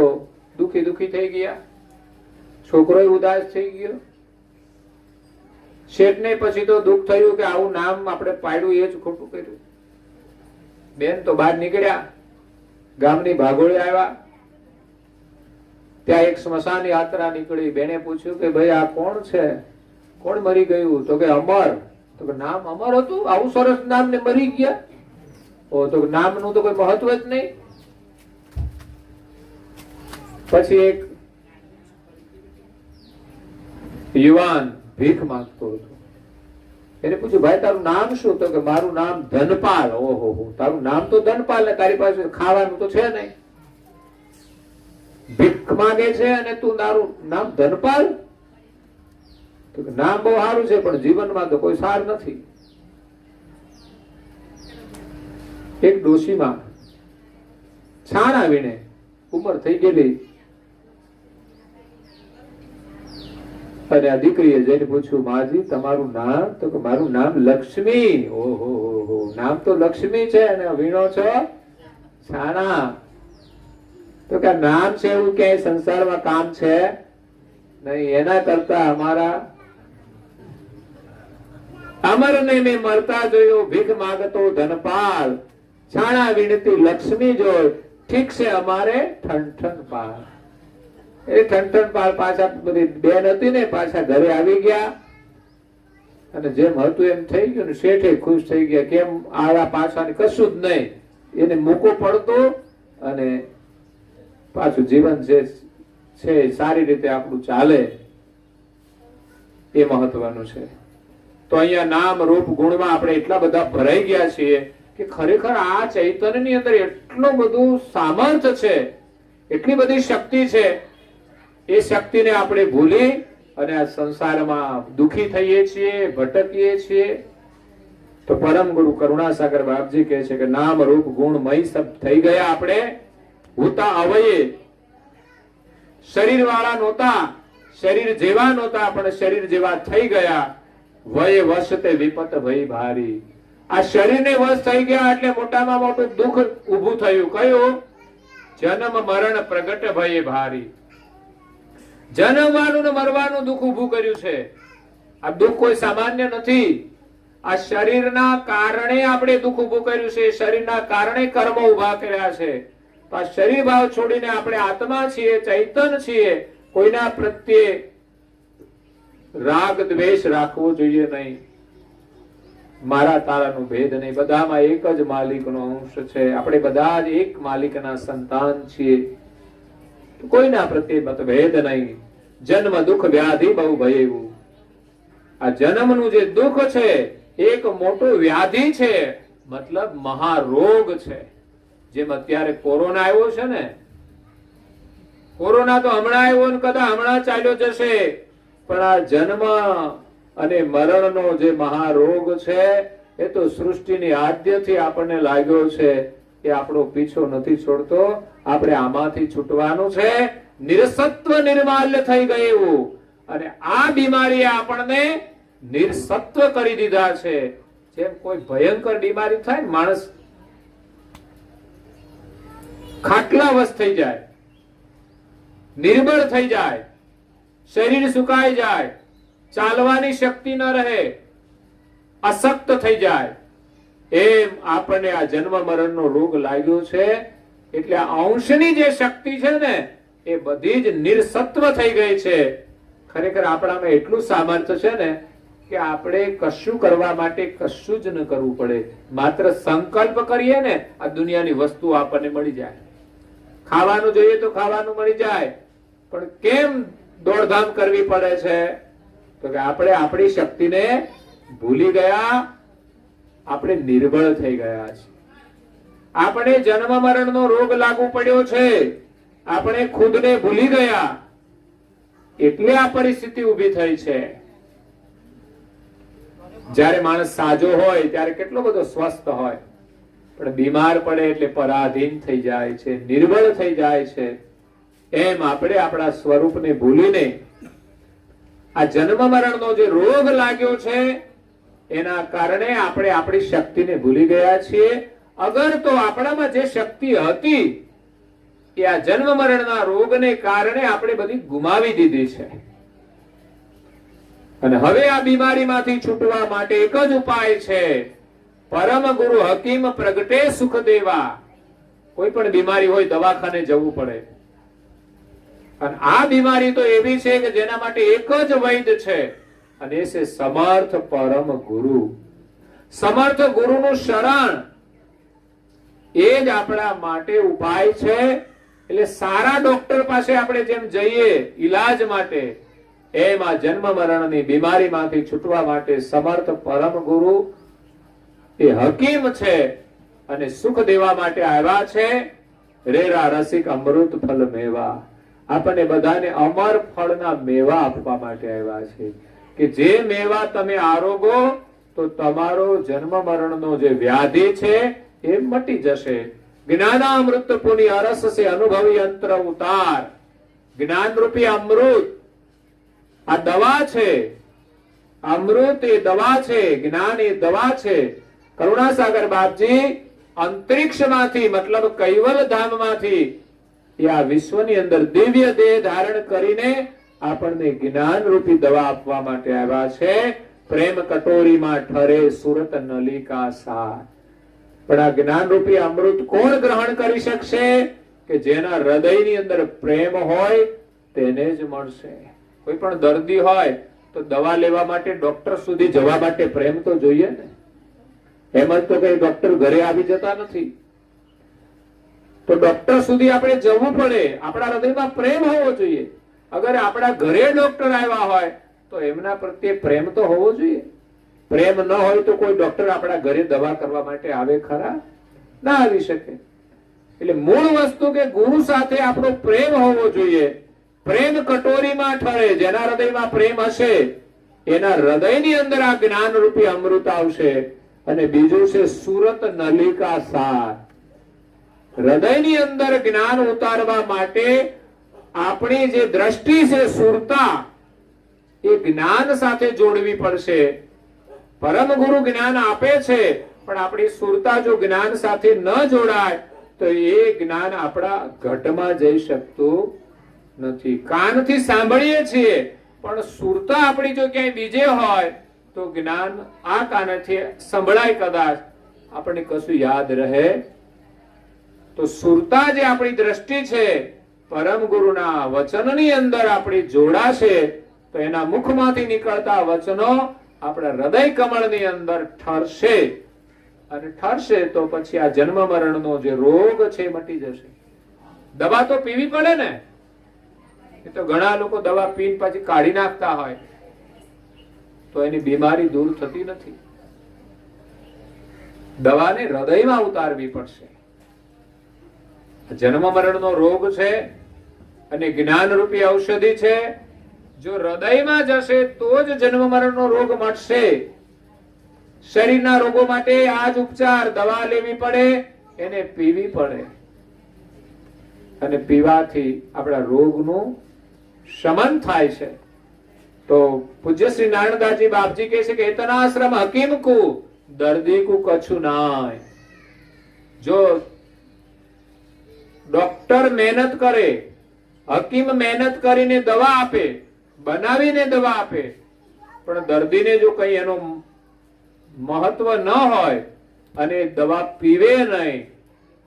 દુખી દુખી થઈ ગયા. છોકરો ઉદાસ થઈ ગયો. શેઠને પછી તો દુઃખ થયું કે આવું નામ આપણે પાડ્યું એ જ ખોટું કર્યું. બેન તો બહાર નીકળ્યા, ગામની ભાગોળે આવ્યા. ત્યાં એક સ્મશાન યાત્રા નીકળી. બેને પૂછ્યું કે ભાઈ આ કોણ છે? કોણ મરી ગયું? તો કે અમર. તો કે નામ અમર હતું? આવું સરસ નામ ને મરી ગયા? ઓ તો નામનું તો કોઈ મહત્વ જ નહીં. પછી એક યુવાન ભીખ માંગતો હતો. એને પૂછ્યું ભાઈ તારું નામ શું? તો કે મારું નામ ધનપાલ. ઓહો, તારું નામ તો ધનપાલ ને તારી પાસે ખાવાનું તો છે નહીં, ભીખ માંગે છે અને તું તારું નામ ધનપાલ? તો નામ બહુ સારું છે પણ જીવનમાં તો કોઈ સાર નથી. એક ડોશીમાં છાણા વીણે ઉંમર થઈ ગયેલી, અને આ દીકરીએ જઈને પૂછ્યું માજી તમારું નામ? તો કે મારું નામ લક્ષ્મી. ઓહો, નામ તો લક્ષ્મી છે અને વીણો છો છાણા? તો કે નામ છે એવું ક્યાંય સંસારમાં કામ છે નહીં. એના કરતા અમારા અમરને મેં મરતા જોયો, ભીખ માંગતો ધનપાલ, છાણા વીણતી લક્ષ્મી જોઈ, ઠીક છે અમારે ઠણઠણ પાલ. એ ઠણઠણ પાલ પાછા બધી બેન હતી ને પાછા ઘરે આવી ગયા. અને જેમ હતું એમ થઈ ગયું ને શેઠે ખુશ થઈ ગયા. કેમ આવા પાછા કશું જ નહીં, એને મૂકો પડતો અને પાછું જીવન છે સારી રીતે આપણું ચાલે એ મહત્વનું છે. તો અહીંયા નામ રૂપ ગુણમાં આપણે એટલા બધા ભરાઈ ગયા છીએ કે ખરેખર આ ચૈતન્યની અંદર એટલું બધું સામર્થ્ય છે, એટલી બધી શક્તિ છે. એ શક્તિને આપણે ભૂલી અને આ સંસારમાં દુખી થઈએ છીએ, ભટકીએ છીએ. તો પરમ ગુરુ કરુણાસાગર બાપજી કહે છે કે નામ રૂપ ગુણ મય સબ થઈ ગયા આપણે. હોતા અવયે શરીર વાળા નહોતા, શરીર જેવા નહોતા, પણ શરીર જેવા થઈ ગયા. વય વસતે વિપત ભય ભારી. આ શરીરને વશ થઈ ગયા એટલે મોટામાં મોટું દુઃખ ઊભું થયું. કયું? જન્મ મરણ પ્રગટ ભય ભારી. જન્મવાનું ને મરવાનું દુઃખ ઊભું કર્યું છે. આ દુઃખ કોઈ સામાન્ય નથી. આ શરીરના કારણે આપણે દુઃખ ઊભું કર્યું છે. શરીરના કારણે કર્મ ઊભા કર્યા છે. તો આ શરીર ભાવ છોડીને આપણે આત્મા છીએ, ચૈતન્ય છીએ. કોઈના પ્રત્યે રાગ દ્વેષ રાખવો જોઈએ નહીં. મારા તારાનું ભેદ નહીં. બધામાં એક જ માલિકનો અંશ છે. આપણે બધા જ એક માલિકના સંતાન છીએ. કોઈના પ્રત્યે મતભેદ નહીં. જન્મ દુઃખ વ્યાધિ બહુ ભયેવું. આ જન્મનું જે દુઃખ છે એક મોટું વ્યાધિ છે, મતલબ મહારોગ છે. જેમ અત્યારે કોરોના આવ્યો છે ને, કોરોના તો હમણાં આવ્યો ને કદાચ હમણાં ચાલ્યો જશે, પણ આ જન્મ અને મરણનો જે મહારોગ છે એ તો સૃષ્ટિની આદ્યથી આપણને લાગ્યો છે. એ આપણો પીછો નથી છોડતો. આપણે આમાંથી છૂટવાનું છે. નિરસત્વ નિર્માલ્ય થઈ ગયું અને આ બીમારીએ આપણને નિરસત્વ કરી દીધા છે. જેમ કોઈ ભયંકર બીમારી થાય ને, માણસ ખાટલાવશ થઈ જાય, નિર્બળ થઈ જાય, શરીર સુકાઈ જાય, ચાલવાની શક્તિ ન રહે, અશક્ત થઈ જાય, એમ આપણને આ જન્મ મરણનો રોગ લાગ્યો છે. એટલે આ અંશની જે શક્તિ છે ને એ બધી જ નિરસત્વ થઈ ગઈ છે. ખરેખર આપણામાં એટલું સામર્થ્ય છે ને કે આપણે કશું કરવા માટે કશું જ ન કરવું પડે. માત્ર સંકલ્પ કરીએ ને આ દુનિયાની વસ્તુ આપણને મળી જાય. ખાવાનું જોઈએ તો ખાવાનું મળી જાય, પણ કેમ દોડધામ કરવી પડે છે? તો કે આપણે આપણી શક્તિને ભૂલી ગયા, આપણે નિર્બળ થઈ ગયા છે. આપણે જન્મ મરણનો રોગ લાગુ પડ્યો છે. આપણે ખુદને ભૂલી ગયા એટલે આ પરિસ્થિતિ ઊભી થઈ છે. જ્યારે માણસ સાજો હોય ત્યારે કેટલો બધો સ્વસ્થ હોય, પણ બીમાર પડે એટલે પરાધીન થઈ જાય છે, નિર્બળ થઈ જાય છે. એમ આપણે આપણા સ્વરૂપને ભૂલીને આ જન્મ મરણનો જે રોગ લાગ્યો છે એના કારણે આપણે આપણી શક્તિને ભૂલી ગયા છીએ. અગર તો આપણામાં જે શક્તિ હતી એ આ જન્મ મરણના રોગને કારણે આપણે બધી ગુમાવી દીધી છે. અને હવે આ બીમારીમાંથી છૂટવા માટે એક જ ઉપાય છે, પરમ ગુરુ હકીમ પ્રગટે સુખ દેવા. કોઈ પણ બીમારી હોય દવાખાને જવું પડે, અને આ બીમારી તો એવી છે કે જેના માટે એક જ વૈદ્ય છે, અને એ છે સમર્થ પરમ ગુરુ. સમર્થ ગુરુનું શરણ એ જ આપણા માટે ઉપાય છે. એટલે સારા ડોક્ટર પાસે આપણે જેમ જઈએ ઈલાજ માટે, એમ આ જન્મ મરણની બીમારીમાંથી છૂટવા માટે સમર્થ પરમ ગુરુ એ હકીમ છે અને સુખ દેવા માટે આવ્યા છે. રેરા રસિક અમૃત ફલ મેવા. આપણને બધાને અમર ફળના મેવા આપવા માટે આવ્યા છે કે જે મેવા તમે આરોગો તો તમારો જન્મ મરણનો જે વ્યાધિ છે એ મટી જશે. જ્ઞાનામૃત પુની અરસ સે અનુભવી અંતર ઉતાર. જ્ઞાન રૂપી અમૃત આ દવા છે. અમૃત એ દવા છે, જ્ઞાન એ દવા છે. કરુણાસાગર બાપજી અંતરિક્ષમાંથી મતલબ કૈવલ ધામમાંથી એ આ વિશ્વની અંદર દિવ્ય દેહ ધારણ કરીને આપણને જ્ઞાન રૂપી દવા આપવા માટે આવ્યા છે. પ્રેમ કટોરીમાં ઠરે સુરત નલિકા સાર. પણ આ જ્ઞાન રૂપી અમૃત કોણ ગ્રહણ કરી શકશે? કે જેના હૃદયની અંદર પ્રેમ હોય તેને જ મળશે. કોઈ પણ દર્દી હોય તો દવા લેવા માટે ડોક્ટર સુધી જવા માટે પ્રેમ તો જોઈએ ને. એમ જ તો કઈ ડોક્ટર ઘરે આવી જતા નથી. તો ડોક્ટર સુધી આપણે જવું પડે. આપણા હૃદયમાં પ્રેમ હોવો જોઈએ. અગર આપણા ઘરે ડોક્ટર આવ્યા હોય તો એમના પ્રત્યે પ્રેમ તો હોવો જોઈએ. પ્રેમ ન હોય તો કોઈ ડોક્ટર આપણા ઘરે દવા કરવા માટે આવે ખરા? ના આવી શકે. એટલે મૂળ વસ્તુ કે ગુરુ સાથે આપણો પ્રેમ હોવો જોઈએ. પ્રેમ કટોરીમાં ઠરે. જેના હૃદયમાં પ્રેમ હશે એના હૃદયની અંદર આ જ્ઞાન રૂપી અમૃત આવશે. અને બીજું છે સુરત નલિકા સાર. હૃદયની અંદર જ્ઞાન ઉતારવા માટે આપણી જે દ્રષ્ટિ છે સુરતા એ જ્ઞાન સાથે જોડવી પડશે. પરમ ગુરુ જ્ઞાન આપે છે પણ આપણી સુરતા જો જ્ઞાન સાથે ન જોડાય તો એ જ્ઞાન આપણા ઘટમાં જઈ શકતું નથી. કાનથી સાંભળીએ છીએ પણ સુરતા આપણી જો ક્યાંય બીજે હોય તો જ્ઞાન આ કાનથી સંભળાય કદાચ આપણને કશું યાદ રહે. તો સુરતા જે આપણી દ્રષ્ટિ છે પરમ ગુરુના વચનની અંદર આપણી જોડાશે તો એના મુખમાંથી નીકળતા વચનો આપણા હૃદય કમળની અંદર ઠરશે. અને ઠરશે તો પછી આ જન્મ મરણનો જે રોગ છે મટી જશે. દવા તો પીવી પડે ને. એ તો ઘણા લોકો દવા પીને પછી કાઢી નાખતા હોય તો એની બીમારી દૂર થતી નથી. દવાને હૃદયમાં ઉતારવી પડશે. જન્મ મરણનો રોગ છે અને જ્ઞાન રૂપી ઔષધિ છે. જો હૃદયમાં જશે તો જ જન્મ મરણનો રોગ મટશે. શરીરના રોગો માટે આ જ ઉપચાર. દવા લેવી પડે, એને પીવી પડે અને પીવાથી આપણા રોગનું શમન થાય છે. તો પૂજ્ય શ્રી નારાયણદાસજી બાપજી કહે છે કે એતના આશ્રમ હકીમ કુ દર્દી કુ કછુ નાય. જો ડોક્ટર મહેનત કરે, હકીમ મહેનત કરીને દવા આપે, બનાવીને દવા આપે, પણ દર્દીને જો કઈ એનો મહત્વ ન હોય અને દવા પીવે નહીં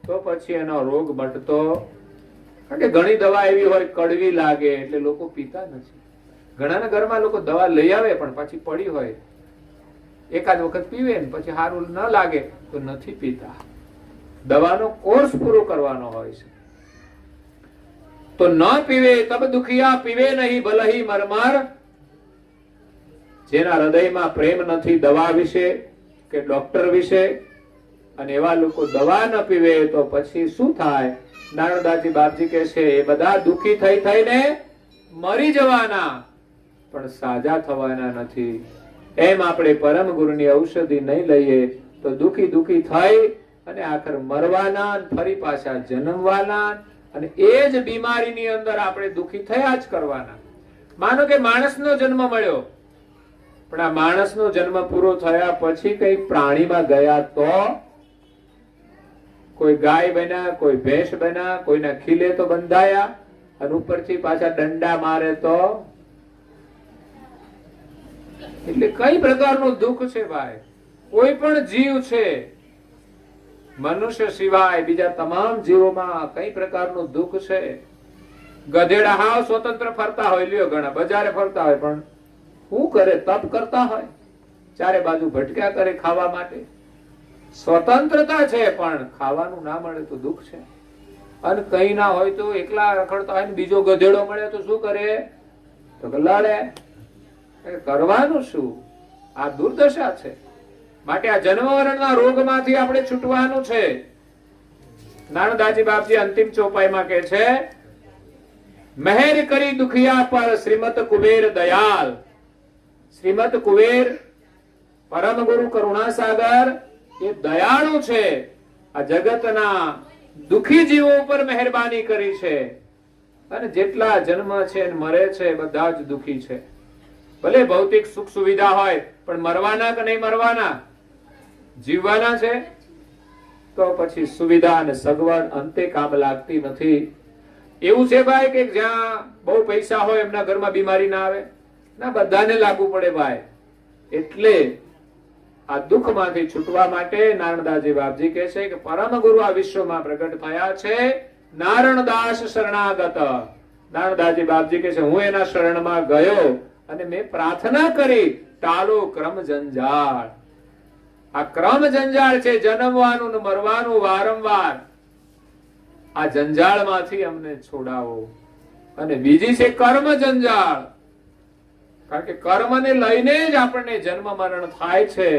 તો પછી એનો રોગ મટતો. કારણ કે ઘણી દવા એવી હોય કડવી લાગે એટલે લોકો પીતા નથી. ઘણાના ઘરમાં લોકો દવા લઈ આવે પણ પછી પડી હોય, એકાદ વખત પીવે ને પછી સારું ન લાગે તો નથી પીતા. દવાનો કોર્સ પૂરો કરવાનો હોય છે. તો ન પીવે તબ દુખિયા પીવે નહીં ભલહી મરમર. જેના હૃદયમાં પ્રેમ નથી દવા વિશે કે ડોક્ટર વિશે અને એવા લોકો દવા ન પીવે તો પછી શું થાય? નારાયણદાસજી બાપજી કહે છે એ બધા દુખી થઈ થઈને મરી જવાના પણ સાજા થવાના નથી. એમ આપણે પરમ ગુરુની ઔષધિ નહીં લઈએ તો દુખી દુખી થઈ અને આખર મરવાના, ફરી પાછા જન્મવાના અને એ જ બીમારીની અંદર આપણે દુખી થયા જ કરવાના. માનો કે માણસનો જન્મ મળ્યો પણ આ માણસનો જન્મ પૂરો થયા પછી કઈ પ્રાણીમાં ગયા તો કોઈ ગાય બન્યા, કોઈ ભેંસ બન્યા, કોઈના ખીલે તો બંધાયા અને ઉપરથી પાછા દંડા મારે તો. એટલે કઈ પ્રકારનું દુઃખ છે ભાઈ? કોઈ પણ જીવ છે મનુષ્ય સિવાય બીજા તમામ જીવોમાં કઈ પ્રકારનું દુઃખ છે? ગધેડા હાવ સ્વતંત્ર ફરતા હોય, લ્યો ઘણા બજારે ફરતા હોય પણ શું કરે? તપ કરતા હોય, ચારે બાજુ ભટક્યા કરે ખાવા માટે. સ્વતંત્રતા છે પણ ખાવાનું ના મળે તો દુઃખ છે. અને કઈ ના હોય તો એકલા રખડતા હોય ને બીજો ગધેડો મળે તો શું કરે? તો લડે. કરવાનું શું? આ દુર્દશા છે. માટે આ જન્મ મરણના રોગમાંથી આપણે છૂટવાનું છે. નારણદાસજી બાપજી અંતિમ ચોપાઈમાં કહે છે મહેર કરી દુખિયા પર શ્રીમત કુબેર દયાલ. શ્રીમત કુબેર પરમ ગુરુ કરુણાસાગર એ દયાળુ છે. આ જગતના દુખી જીવો ઉપર મહેરબાની કરી છે અને જેટલા જન્મ છે અને મરે છે બધા જ દુખી છે. ભલે ભૌતિક સુખ સુવિધા હોય પણ મરવાના કે નહીં મરવાના? જીવવાના છે. તો પછી સુવિધા અને સગવડ અંતે કામ લાગતી નથી. એવું છે ભાઈ કે જ્યાં બહુ પૈસા હોય એમના ઘરમાં બીમારી ના આવે? ના, બધાને લાગુ પડે ભાઈ. એટલે આ દુઃખમાંથી છૂટવા માટે નારણદાસજી બાપજી કહે છે કે પરમ ગુરુ આ વિશ્વમાં પ્રગટ થયા છે. નારણદાસ શરણાગત. નારણદાસજી બાપજી કહે છે હું એના શરણમાં ગયો અને મેં પ્રાર્થના કરી, ટાળો ક્રમ જંજાળ. આ ક્રમ જંજાળ છે, જન્મવાનું ને મરવાનું વારંવાર. આ જંજાળમાંથી અમને છોડાવો. અને બીજી છે કર્મ જંજાળ, કારણ કે કર્મને લઈને જ આપણને જન્મ મરણ થાય છે.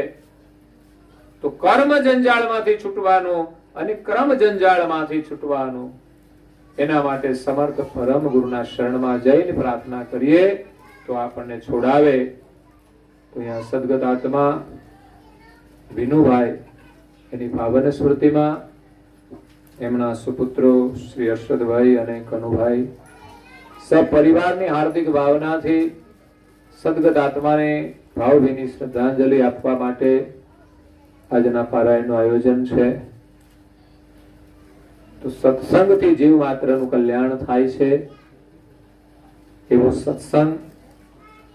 તો કર્મ જંજાળમાંથી છૂટવાનું અને ક્રમ જંજાળમાંથી છૂટવાનું, એના માટે સમર્થ પરમ ગુરુના શરણમાં જઈને પ્રાર્થના કરીએ તો આપણને છોડાવે. તો અહીંયા સદગત આત્મા વિનુભાઈ, એની ભાવન સ્મૃતિમાં એમના સુપુત્રો શ્રી હર્ષદભાઈ અને કનુભાઈ સપરિવારની હાર્દિક ભાવનાથી સદગત આત્માને ભાવભીની શ્રદ્ધાંજલિ આપવા માટે આજના પારાયણનું આયોજન છે. તો સત્સંગથી જીવ માત્રનું કલ્યાણ થાય છે. એવો સત્સંગ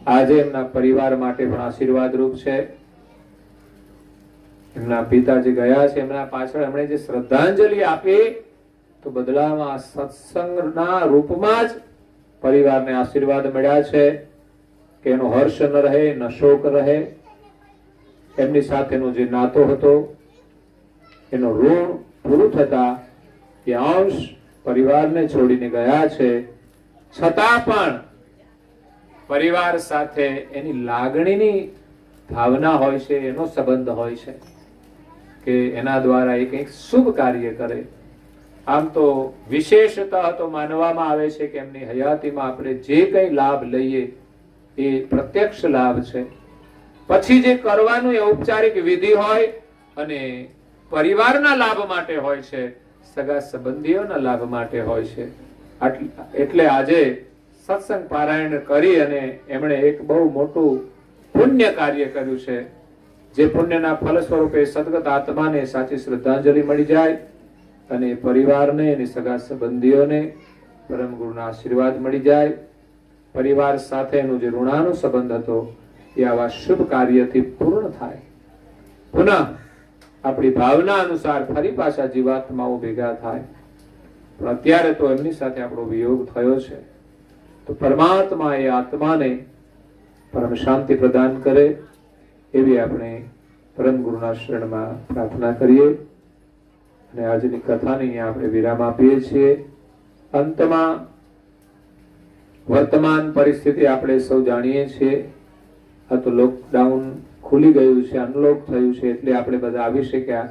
આજે એમના પરિવાર માટે પણ આશીર્વાદ રૂપ છે. એમના પિતાજી ગયા છે, એમના પાછળ એમણે જે શ્રદ્ધાંજલિ આપી, તો બદલામાં સત્સંગના રૂપમાં જ પરિવારને આશીર્વાદ મળ્યા છે કે એનો હર્ષ ન રહે, ન શોક રહે. એમની સાથેનો જે નાતો હતો એનો ઋણ પૂરું થતા એ અંશ પરિવારને છોડીને ગયા છે, છતાં પણ પરિવાર સાથે એની લાગણીની ભાવના હોય છે, એનો સંબંધ હોય છે કે એના દ્વારા એ કંઈક શુભ કાર્ય કરે. આમ તો વિશેષતઃ તો માનવામાં આવે છે કે એમની હયાતીમાં આપણે જે કંઈ લાભ લઈએ એ પ્રત્યક્ષ લાભ છે. પછી જે કરવાનું એ ઔપચારિક વિધિ હોય અને પરિવારના લાભ માટે હોય છે, સગા સંબંધીઓના લાભ માટે હોય છે. એટલે આજે સત્સંગ પારાયણ કરી અને એમણે એક બહુ મોટું પુણ્ય કાર્ય કર્યું છે. જે પુણ્યના ફલ સ્વરૂપે સદગત આત્માને સાચી શ્રદ્ધાંજલિ મળી જાય અને પરિવારને અને સગા સંબંધીઓને પરમ ગુરુના આશીર્વાદ મળી જાય. પરિવાર સાથેનો જે ઋણાનો સંબંધ હતો એ આવા શુભ કાર્યથી પૂર્ણ થાય. પુનઃ આપણી ભાવના અનુસાર ફરી પાછા જીવાત્માઓ ભેગા થાય. પણ અત્યારે તો એમની સાથે આપણો વિયોગ થયો છે. તો પરમાત્મા એ આત્માને પરમ શાંતિ પ્રદાન કરે એવી આપણે પરમ ગુરુના શરણમાં પ્રાર્થના કરીએ. અને આજની કથાને અહીંયા આપણે વિરામ આપીએ છીએ. અંતમાં વર્તમાન પરિસ્થિતિ આપણે સૌ જાણીએ છીએ. આ તો લોકડાઉન ખુલી ગયું છે, અનલોક થયું છે, એટલે આપણે બધા આવી શક્યા.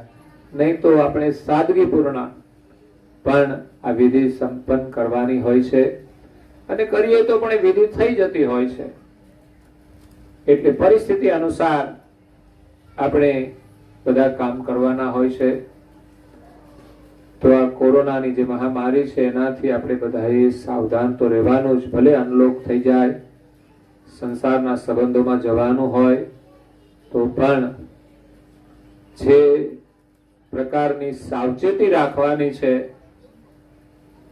નહીં તો આપણે સાદગીપૂર્ણ પણ આ વિધિ સંપન્ન કરવાની હોય છે અને કરીએ તો પણ એ વિધિ થઈ જતી હોય છે. એટલે પરિસ્થિતિ અનુસાર આપણે બધા કામ કરવાના હોય છે. તો આ કોરોનાની જે મહામારી છે એનાથી આપણે બધાએ સાવધાન તો રહેવાનું જ. ભલે અનલોક થઈ જાય, સંસારના સંબંધોમાં જવાનું હોય તો પણ જે પ્રકારની સાવચેતી રાખવાની છે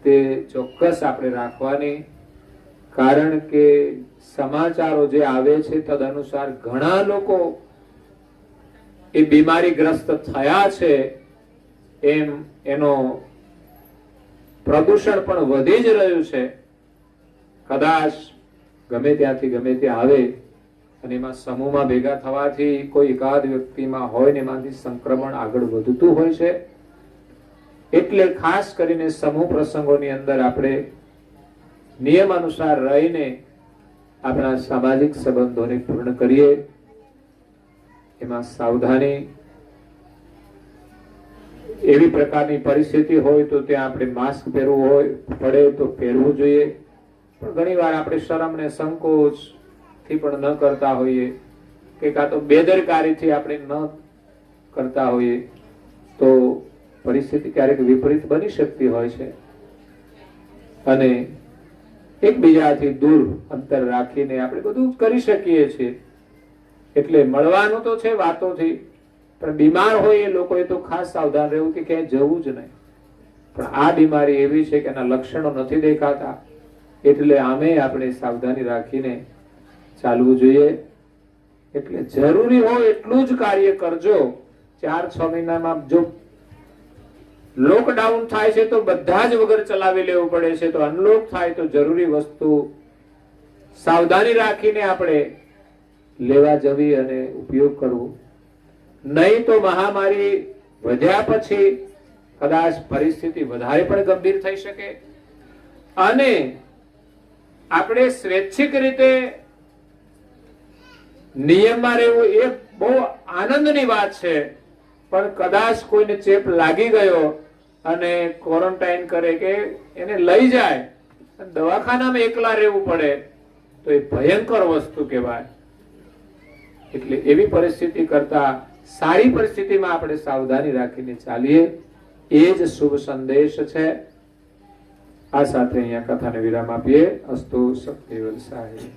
તે ચોક્કસ આપણે રાખવાની. કારણ કે સમાચારો જે આવે છે તદ અનુસાર ઘણા લોકો એ બીમારીગ્રસ્ત થયા છે. એમ એનો પ્રદૂષણ પણ વધી જ રહ્યું છે. કદાચ ગમે ત્યાંથી ગમે ત્યાં આવે અને એમાં સમૂહમાં ભેગા થવાથી કોઈ એકાદ વ્યક્તિમાં હોય ને એમાંથી સંક્રમણ આગળ વધતું હોય છે. એટલે ખાસ કરીને સમૂહ પ્રસંગોની અંદર આપણે નિયમ અનુસાર રહીને આપણા સામાજિક સંબંધોને પૂર્ણ કરીએ. એમાં સાવધાની, એવી પ્રકારની પરિસ્થિતિ હોય તો ત્યાં આપણે માસ્ક પહેરવું હોય પડે તો પહેરવું જોઈએ. પણ ઘણી વાર આપણે શરમ ને સંકોચ થી પણ ન કરતા હોઈએ કે કાં તો બેદરકારીથી આપણે ન કરતા હોઈએ તો પરિસ્થિતિ ક્યારેક વિપરીત બની શકતી હોય છે. અને એકબીજાથી દૂર અંતર રાખીને આપણે બધું કરી શકીએ છીએ. એટલે મળવાનું તો છે વાતોથી, પણ બીમાર હોય એ લોકોએ તો ખાસ સાવધાન રહેવું કે ક્યાંય જવું જ નહીં. પણ આ બીમારી એવી છે કે એના લક્ષણો નથી દેખાતા, એટલે આમે આપણે સાવધાની રાખીને ચાલવું જોઈએ. એટલે જરૂરી હોય એટલું જ કાર્ય કરજો. 4-6 મહિનામાં જો લોકડાઉન થાય છે તો બધા જ વગર ચલાવી લેવું પડે છે. તો અનલોક થાય તો જરૂરી વસ્તુ સાવધાની રાખીને આપણે લેવા જવી અને ઉપયોગ કરવો. નહીં તો મહામારી વધ્યા પછી કદાચ પરિસ્થિતિ વધારે પણ ગંભીર થઈ શકે અને આપણે સ્વૈચ્છિક રીતે નિયમમાં રહેવું એ બહુ આનંદની વાત છે, પણ કદાચ કોઈને ચેપ લાગી ગયો અને ક્વોરન્ટાઇન કરે કે એને લઈ જાય, દવાખાનામાં એકલા રહેવું પડે તો એ ભયંકર વસ્તુ કહેવાય. એટલે એવી પરિસ્થિતિ કરતા સારી પરિસ્થિતિમાં આપણે સાવધાની રાખીને ચાલીએ, એ જ શુભ સંદેશ છે. આ સાથે અહીંયા કથાને વિરામ આપીએ. અસ્તુ શક્તિ વત્સાય.